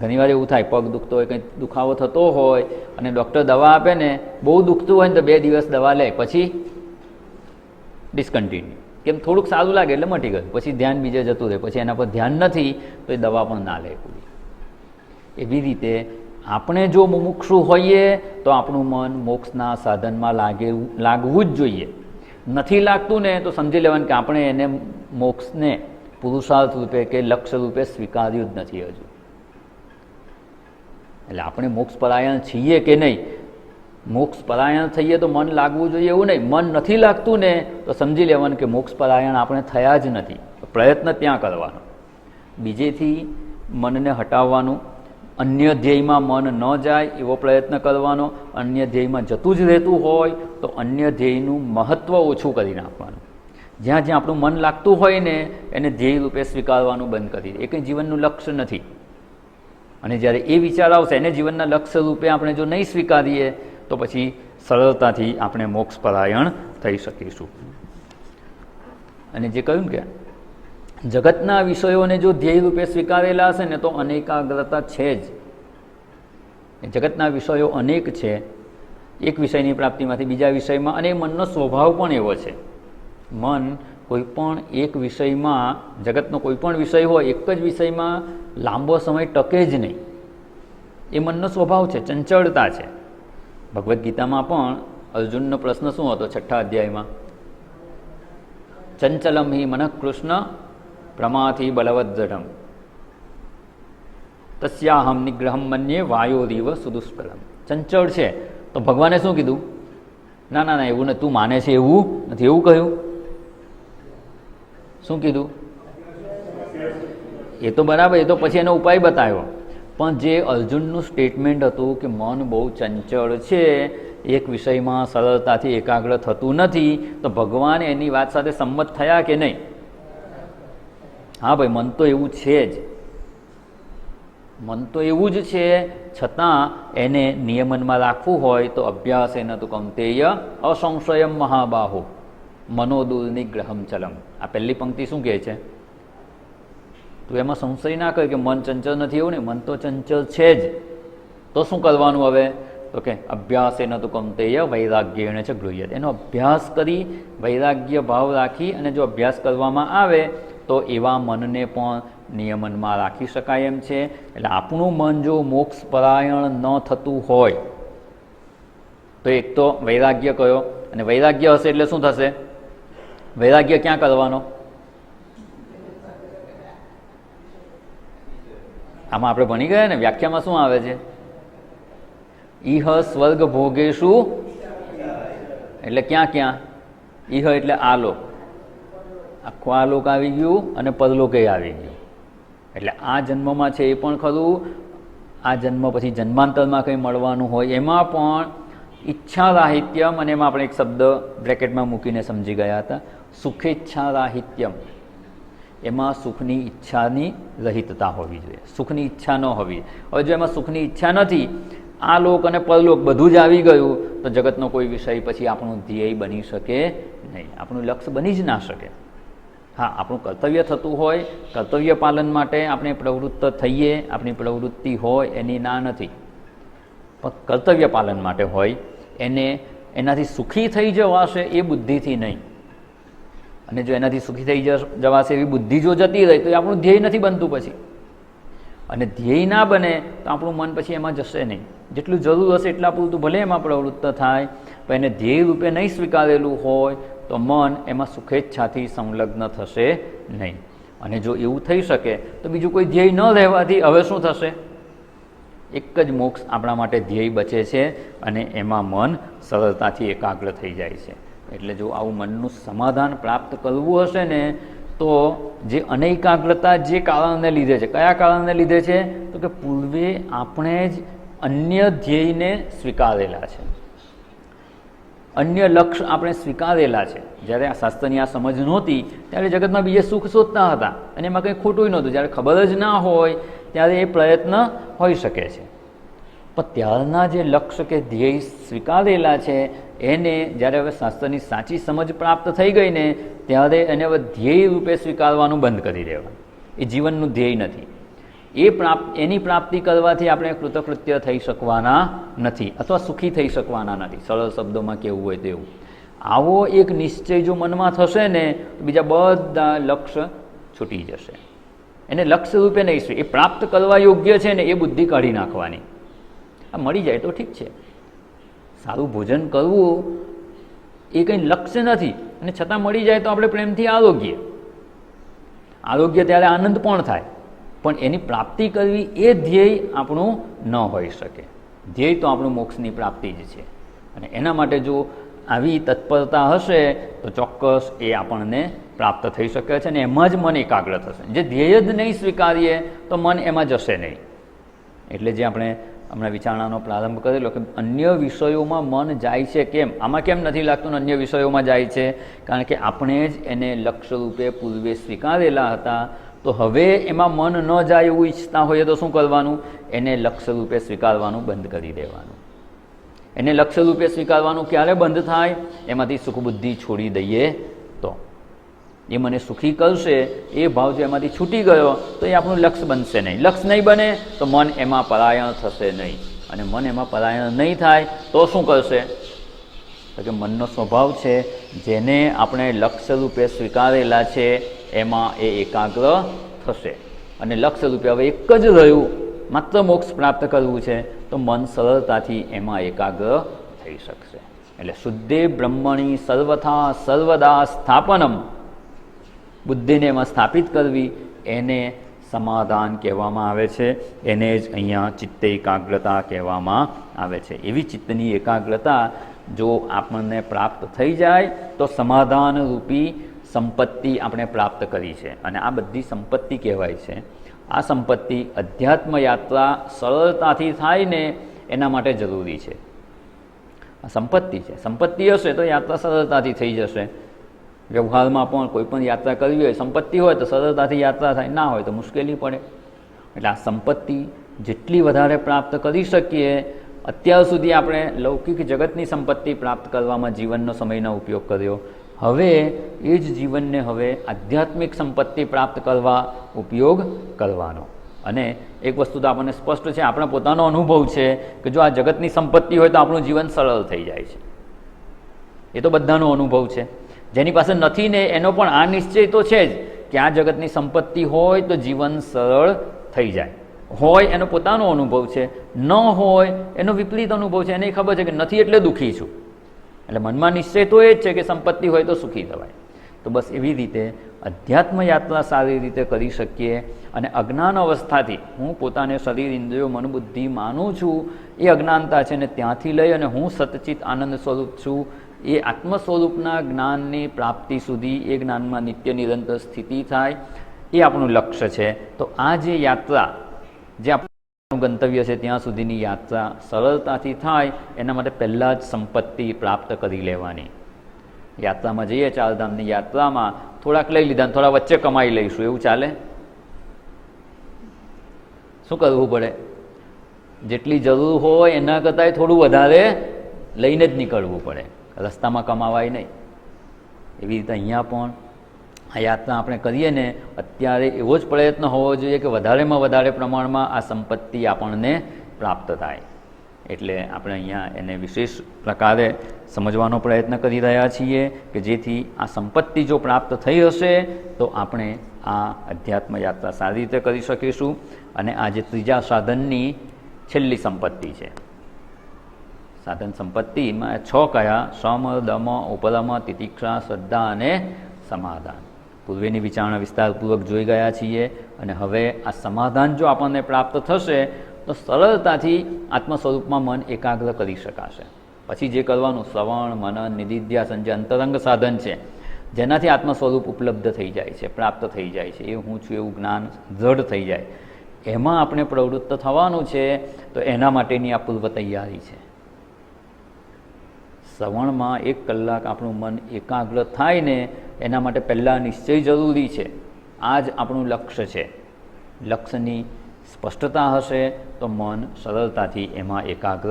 ઘણીવાર એવું થાય, પગ દુખતો હોય, કંઈક દુખાવો થતો હોય અને ડૉક્ટર દવા આપે ને, બહુ દુખતું હોય ને તો 2 દિવસ દવા લે, પછી ડિસકન્ટિન્યુ. કેમ? થોડુંક સારું લાગે એટલે મટી ગયું, પછી ધ્યાન બીજે જતું રહે, પછી એના પર ધ્યાન નથી તો એ દવા પણ ના લે પૂરી. એવી રીતે આપણે જો મુમુક્ષુ હોઈએ તો આપણું મન મોક્ષના સાધનમાં લાગવું જ જોઈએ. નથી લાગતું ને તો સમજી લેવાનું કે આપણે એને મોક્ષને પુરુષાર્થ રૂપે કે લક્ષ્ય રૂપે સ્વીકાર્યું જ નથી હજુ. એટલે આપણે મોક્ષ પરાયણ છીએ કે નહીં? મોક્ષ પરાયણ થઈએ તો મન લાગવું જોઈએ એવું નહીં. મન નથી લાગતું ને તો સમજી લેવાનું કે મોક્ષ પરાયણ આપણે થયા જ નથી. પ્રયત્ન ત્યાં કરવાનો, બીજેથી મનને હટાવવાનું, અન્ય ધ્યેયમાં મન ન જાય એવો પ્રયત્ન કરવાનો, અન્ય ધ્યેયમાં જતું જ રહેતું હોય તો અન્ય ધ્યેયનું મહત્ત્વ ઓછું કરી નાખવાનું. જ્યાં જ્યાં આપણું મન લાગતું હોય ને એને ધ્યેય રૂપે સ્વીકારવાનું બંધ કરી દે. એ કંઈ જીવનનું લક્ષ્ય નથી. અને જ્યારે એ વિચાર આવશે એને જીવનના લક્ષ્ય રૂપે આપણે જો નહીં સ્વીકારીએ તો પછી સરળતાથી આપણે મોક્ષપરાયણ થઈ શકીશું. અને જે કહ્યું કે જગતના વિષયોને જો ધ્યેય રૂપે સ્વીકારેલા હશે ને તો અનેકાગ્રતા છે જ. જગતના વિષયો અનેક છે, એક વિષયની પ્રાપ્તિમાંથી બીજા વિષયમાં, અને મનનો સ્વભાવ પણ એવો છે. મન કોઈ પણ એક વિષયમાં, જગતનો કોઈ પણ વિષય હોય એક જ વિષયમાં લાંબો સમય ટકે જ નહીં. એ મનનો સ્વભાવ છે, ચંચળતા છે. ભગવદ્ ગીતામાં પણ અર્જુનનો પ્રશ્ન શું હતો 6થા અધ્યાયમાં? ચંચલમ હિ મનઃ કૃષ્ણ પ્રમાથી બલવદ્દઢમ તસ્યાહમ નિગ્રહમ મન્યે વાયોરીવ સુદુષ્કરમ. ચંચળ છે તો ભગવાને શું કીધું? ના ના ના, એવું ને તું માને છે એવું નથી, એવું કહ્યું. શું કીધું? એ તો બરાબર, એ તો પછી એનો ઉપાય બતાવ્યો. પણ જે અર્જુનનું સ્ટેટમેન્ટ હતું કે મન બહુ ચંચળ છે, એક વિષયમાં સરળતાથી એકાગ્ર થતું નથી, તો ભગવાન એની વાત સાથે સંમત થયા કે નહીં? હા ભાઈ, મન તો એવું છે જ, મન તો એવું જ છે, છતાં એને નિયમનમાં રાખવું હોય તો અભ્યાસ એન તો કૌંતેય અસંશયમ મહાબાહુ મનોદુર્નિગ્રહમ ચલમ. આ પહેલી પંક્તિ શું કહે છે? તું એમાં સંશય ના કર કે મન ચંચળ નથી, એવું ને, મન તો ચંચળ છે જ. તો શું કરવાનું હવે? તો કે અભ્યાસ એન તો કૌંતેય વૈરાગ્યેણ ચ ગૃહ્યતે. એનો અભ્યાસ કરી વૈરાગ્ય ભાવ રાખી અને જો અભ્યાસ કરવામાં આવે તો એવા મનને પણ નિયમનમાં રાખી શકાય એમ છે. એટલે આપણું મન જો મોક્ષપરાયણ ન થતું હોય તો એક તો વૈરાગ્ય કયો, અને વૈરાગ્ય હશે એટલે શું થશે? વૈરાગ્ય ક્યાં કરવાનો? આમાં આપણે ભણી ગયા ને, વ્યાખ્યામાં શું આવે છે? ઇહ સ્વર્ગ ભોગેશુ, એટલે ક્યાં ક્યાં? ઇહ એટલે આલોક, આખો આલોક આવી ગયું અને પરલોકે આવી ગયું. એટલે આ જન્મમાં છે એ પણ ખરું, આ જન્મ પછી જન્માંતરમાં કંઈ મળવાનું હોય એમાં પણ ઈચ્છા રાહિત્યમ, અને એમાં આપણે એક શબ્દ બ્રેકેટમાં મૂકીને સમજી ગયા હતા, સુખેચ્છા રાહિત્યમ. એમાં સુખની ઈચ્છાની રહિતતા હોવી જોઈએ, સુખની ઈચ્છા ન હોવી. હવે જો એમાં સુખની ઈચ્છા નથી, આ લોક અને પરલોક બધું જ આવી ગયું, તો જગતનો કોઈ વિષય પછી આપણું ધ્યેય બની શકે નહીં, આપણું લક્ષ્ય બની જ ના શકે. હા, આપણું કર્તવ્ય થતું હોય, કર્તવ્ય પાલન માટે આપણે પ્રવૃત્ત થઈએ, આપણી પ્રવૃત્તિ હોય એની ના નથી, પણ કર્તવ્ય પાલન માટે હોય, એને એનાથી સુખી થઈ જવાશે એ બુદ્ધિથી નહીં. અને જો એનાથી સુખી થઈ જવાશે એવી બુદ્ધિ જો જતી રહે તો એ આપણું ધ્યેય નથી બનતું પછી. અને ધ્યેય ના બને તો આપણું મન પછી એમાં જશે નહીં. જેટલું જરૂર હશે એટલા પૂરતું ભલે એમાં પ્રવૃત્ત થાય, પણ એને ધ્યેય રૂપે નહીં સ્વીકારેલું હોય તો મન એમાં સુખેચ્છાથી સંલગ્ન થશે નહીં. અને જો એવું થઈ શકે તો બીજું કોઈ ધ્યેય ન રહેવાથી હવે શું થશે? એક જ મોક્ષ આપણા માટે ધ્યેય બચે છે અને એમાં મન સરળતાથી એકાગ્ર થઈ જાય છે. એટલે જો આવું મનનું સમાધાન પ્રાપ્ત કરવું હશે ને તો જે અનૈકાગ્રતા જે કારણને લીધે છે, કયા કારણને લીધે છે? તો કે પૂર્વે આપણે જ અન્ય ધ્યેયને સ્વીકારેલા છે, અન્ય લક્ષ્ય આપણે સ્વીકારેલા છે. જ્યારે આ શાસ્ત્રની આ સમજ નહોતી ત્યારે જગતમાં બીજે સુખ શોધતા હતા અને એમાં કંઈ ખોટું નહોતું. જ્યારે ખબર જ ના હોય ત્યારે એ પ્રયત્ન હોઈ શકે છે, પણ ત્યારના જે લક્ષ્ય કે ધ્યેય સ્વીકારેલા છે એને જ્યારે હવે શાસ્ત્રની સાચી સમજ પ્રાપ્ત થઈ ગઈ ને ત્યારે એને હવે ધ્યેય રૂપે સ્વીકારવાનું બંધ કરી દેવાનું. એ જીવનનું ધ્યેય નથી. એની પ્રાપ્તિ કરવાથી આપણે કૃતકૃત્ય થઈ શકવાના નથી અથવા સુખી થઈ શકવાના નથી, સરળ શબ્દોમાં કહેવું હોય તેવું. આવો એક નિશ્ચય જો મનમાં થશે ને તો બીજા બધા લક્ષ્ય છૂટી જશે. એને લક્ષ્ય રૂપે નહીં, એ પ્રાપ્ત કરવા યોગ્ય છે ને એ બુદ્ધિ કાઢી નાખવાની. આ મળી જાય તો ઠીક છે, સારું ભોજન કરવું એ કંઈ લક્ષ્ય નથી, અને છતાં મળી જાય તો આપણે પ્રેમથી આરોગ્ય ત્યારે આનંદ પણ થાય, પણ એની પ્રાપ્તિ કરવી એ ધ્યેય આપણું ન હોઈ શકે. ધ્યેય તો આપણું મોક્ષની પ્રાપ્તિ જ છે, અને એના માટે જો આવી તત્પરતા હશે તો ચોક્કસ એ આપણને પ્રાપ્ત થઈ શકે છે અને એમાં જ મન એકાગ્ર થશે. જે ધ્યેય જ નહીં સ્વીકારીએ તો મન એમાં જશે નહીં. એટલે જે આપણે હમણાં વિચારણાનો પ્રારંભ કરેલો કે અન્ય વિષયોમાં મન જાય છે કેમ, આમાં કેમ નથી લાગતું અન્ય વિષયોમાં જાય છે? કારણ કે આપણે જ એને લક્ષ્ય રૂપે પૂર્વે સ્વીકારેલા હતા. તો હવે એમાં મન ન જાય એવું ઈચ્છતા હોઈએ તો શું કરવાનું? એને લક્ષ્ય રૂપે સ્વીકારવાનું બંધ કરી દેવાનું. એને લક્ષ્ય રૂપે સ્વીકારવાનું ક્યારે બંધ થાય? એમાંથી સુખબુદ્ધિ છોડી દઈએ તો. એ મને સુખી કરશે એ ભાવ જો એમાંથી છૂટી ગયો તો એ આપણું લક્ષ્ય બનશે નહીં. લક્ષ્ય નહીં બને તો મન એમાં પરાયણ થશે નહીં, અને મન એમાં પરાયણ નહીં થાય તો શું કરશે? તો કે મનનો સ્વભાવ છે જેને આપણે લક્ષ્ય રૂપે સ્વીકારેલા છે એમાં એ એકાગ્ર થશે. અને લક્ષ્ય રૂપે હવે એક જ રહ્યું, માત્ર મોક્ષ પ્રાપ્ત કરવું છે, તો મન સરળતાથી એમાં એકાગ્ર થઈ શકશે. એટલે શુદ્ધે બ્રહ્મણી સર્વથા સર્વદા સ્થાપનમ, બુદ્ધિને એમાં સ્થાપિત કરવી, એને સમાધાન કહેવામાં આવે છે. એને જ અહીંયા ચિત્ત એકાગ્રતા કહેવામાં આવે છે. એવી ચિત્તની એકાગ્રતા જો આપણને પ્રાપ્ત થઈ જાય તો સમાધાન રૂપી સંપત્તિ આપણે પ્રાપ્ત કરી છે. અને આ બધી સંપત્તિ કહેવાય છે. આ સંપત્તિ અધ્યાત્મ યાત્રા સરળતાથી થાય ને એના માટે જરૂરી છે. આ સંપત્તિ છે. સંપત્તિ હશે તો યાત્રા સરળતાથી થઈ જશે. વ્યવહારમાં પણ કોઈ પણ યાત્રા કરવી હોય, સંપત્તિ હોય તો સરળતાથી યાત્રા થાય, ના હોય તો મુશ્કેલી પડે. એટલે આ સંપત્તિ જેટલી વધારે પ્રાપ્ત કરી શકીએ, અત્યાર સુધી આપણે લૌકિક જગતની સંપત્તિ પ્રાપ્ત કરવામાં જીવનનો સમયનો ઉપયોગ કર્યો, હવે એ જ જીવનને હવે આધ્યાત્મિક સંપત્તિ પ્રાપ્ત કરવા ઉપયોગ કરવાનો. અને એક વસ્તુ તો આપણને સ્પષ્ટ છે, આપણા પોતાનો અનુભવ છે કે જો આ જગતની સંપત્તિ હોય તો આપણું જીવન સરળ થઈ જાય છે. એ તો બધાનો અનુભવ છે. જેની પાસે નથી ને એનો પણ આ નિશ્ચય તો છે જ કે આ જગતની સંપત્તિ હોય તો જીવન સરળ થઈ જાય. હોય એનો પોતાનો અનુભવ છે, ન હોય એનો વિપરીત અનુભવ છે. એને ખબર છે કે નથી એટલે દુઃખી છું. એટલે મનમાં નિશ્ચય તો એ જ છે કે સંપત્તિ હોય તો સુખી થવાય. તો બસ એવી રીતે અધ્યાત્મ યાત્રા સારી રીતે કરી શકીએ. અને અજ્ઞાન અવસ્થાથી હું પોતાને શરીર, ઇન્દ્રિયો, મન, બુદ્ધિ માનું છું, એ અજ્ઞાનતા છે ને ત્યાંથી લઈ અને હું સતચિત આનંદ સ્વરૂપ છું, એ આત્મ સ્વરૂપના જ્ઞાનની પ્રાપ્તિ સુધી, એ જ્ઞાનમાં નિત્ય નિરંતર સ્થિતિ થાય, એ આપણું લક્ષ્ય છે. તો આ જે યાત્રા, જે આપણું ગંતવ્ય છે ત્યાં સુધીની યાત્રા સરળતાથી થાય એના માટે પહેલાં જ સંપત્તિ પ્રાપ્ત કરી લેવાની. યાત્રામાં જઈએ, ચારધામની યાત્રામાં થોડાક લઈ લીધા, થોડા વચ્ચે કમાઈ લઈશું, એવું ચાલે? શું કરવું પડે? જેટલી જરૂર હોય એના કરતાંય થોડું વધારે લઈને જ નીકળવું પડે. રસ્તામાં કમાવાય નહીં. એવી રીતે અહીંયા પણ આ યાત્રા આપણે કરીએ ને, અત્યારે એવો જ પ્રયત્ન હોવો જોઈએ કે વધારેમાં વધારે પ્રમાણમાં આ સંપત્તિ આપણને પ્રાપ્ત થાય. એટલે આપણે અહીંયા એને વિશેષ પ્રકારે સમજવાનો પ્રયત્ન કરી રહ્યા છીએ કે જેથી આ સંપત્તિ જો પ્રાપ્ત થઈ હશે તો આપણે આ અધ્યાત્મ યાત્રા સારી રીતે કરી શકીશું. અને આ જે ત્રીજા સાધનની છેલ્લી સંપત્તિ છે, સાધન સંપત્તિમાં 6 કયા? સમ, દમ, ઉપરમ, તિતિક્ષા, શ્રદ્ધા અને સમાધાન. પૂર્વેની વિચારણા વિસ્તારપૂર્વક જોઈ ગયા છીએ. અને હવે આ સમાધાન જો આપણને પ્રાપ્ત થશે તો સરળતાથી આત્મ સ્વરૂપમાં મન એકાગ્ર કરી શકાશે. પછી જે કરવાનું શ્રવણ, મનન, નિધિધ્યાસન જે અંતરંગ સાધન છે, જેનાથી આત્મ સ્વરૂપ ઉપલબ્ધ થઈ જાય છે, પ્રાપ્ત થઈ જાય છે, એ હું છું એવું જ્ઞાન દ્રઢ થઈ જાય, એમાં આપણે પ્રવૃત્ત થવાનું છે. તો એના માટેની આ પૂર્વ તૈયારી છે. શ્રવણમાં 1 કલાક આપણું મન એકાગ્ર થાય ને એના માટે પહેલાં નિશ્ચય જરૂરી છે. આ જ આપણું લક્ષ્ય છે. લક્ષ્યની સ્પષ્ટતા હશે તો મન સરળતાથી એમાં એકાગ્ર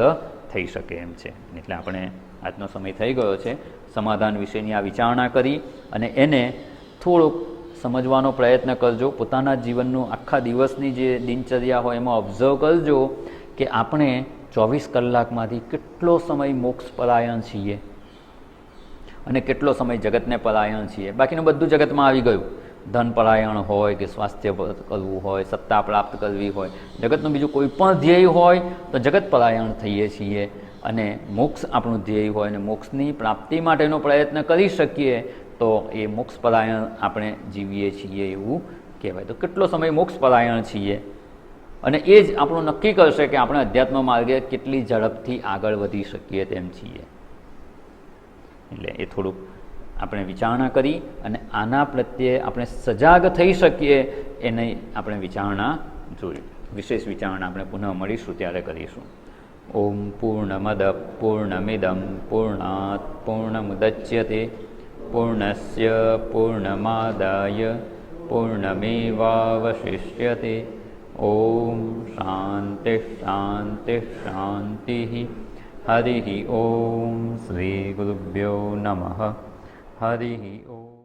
થઈ શકે એમ છે. એટલે આપણે આજનો સમય થઈ ગયો છે. સમાધાન વિશેની આ વિચારણા કરી અને એને થોડુંક સમજવાનો પ્રયત્ન કરજો. પોતાના જીવનનું આખા દિવસની જે દિનચર્યા હોય એમાં ઓબ્ઝર્વ કરજો કે આપણે 24 કલાકમાંથી કેટલો સમય મોક્ષ પરાયણ છીએ અને કેટલો સમય જગતને પરાયણ છીએ. બાકીનું બધું જગતમાં આવી ગયું. ધન પરાયણ હોય કે સ્વાસ્થ્ય કરવું હોય, સત્તા પ્રાપ્ત કરવી હોય, જગતનું બીજું કોઈ પણ ધ્યેય હોય તો જગત પરાયણ થઈએ છીએ. અને મોક્ષ આપણું ધ્યેય હોય અને મોક્ષની પ્રાપ્તિ માટેનો પ્રયત્ન કરી શકીએ તો એ મોક્ષ પરાયણ આપણે જીવીએ છીએ એવું કહેવાય. તો કેટલો સમય મોક્ષ પરાયણ છીએ અને એ જ આપણું નક્કી કરશે કે આપણે અધ્યાત્મ માર્ગે કેટલી ઝડપથી આગળ વધી શકીએ તેમ છીએ. એટલે એ થોડુંક આપણે વિચારણા કરી અને આના પ્રત્યે આપણે સજાગ થઈ શકીએ એની આપણે વિચારણા જોઈ. વિશેષ વિચારણા આપણે પુનઃ મળીશું ત્યારે કરીશું. ઓમ પૂર્ણમદ પૂર્ણમિદમ પૂર્ણાત પૂર્ણમુદચ્યતે પૂર્ણસ્ય પૂર્ણમાદાય પૂર્ણમેવાવશિષ્યતે. ઓમ શાંતિ શાંતિ શાંતિ. હરિ ઓમ. શ્રી ગુરુભ્યો નમઃ. હરિ ઓમ.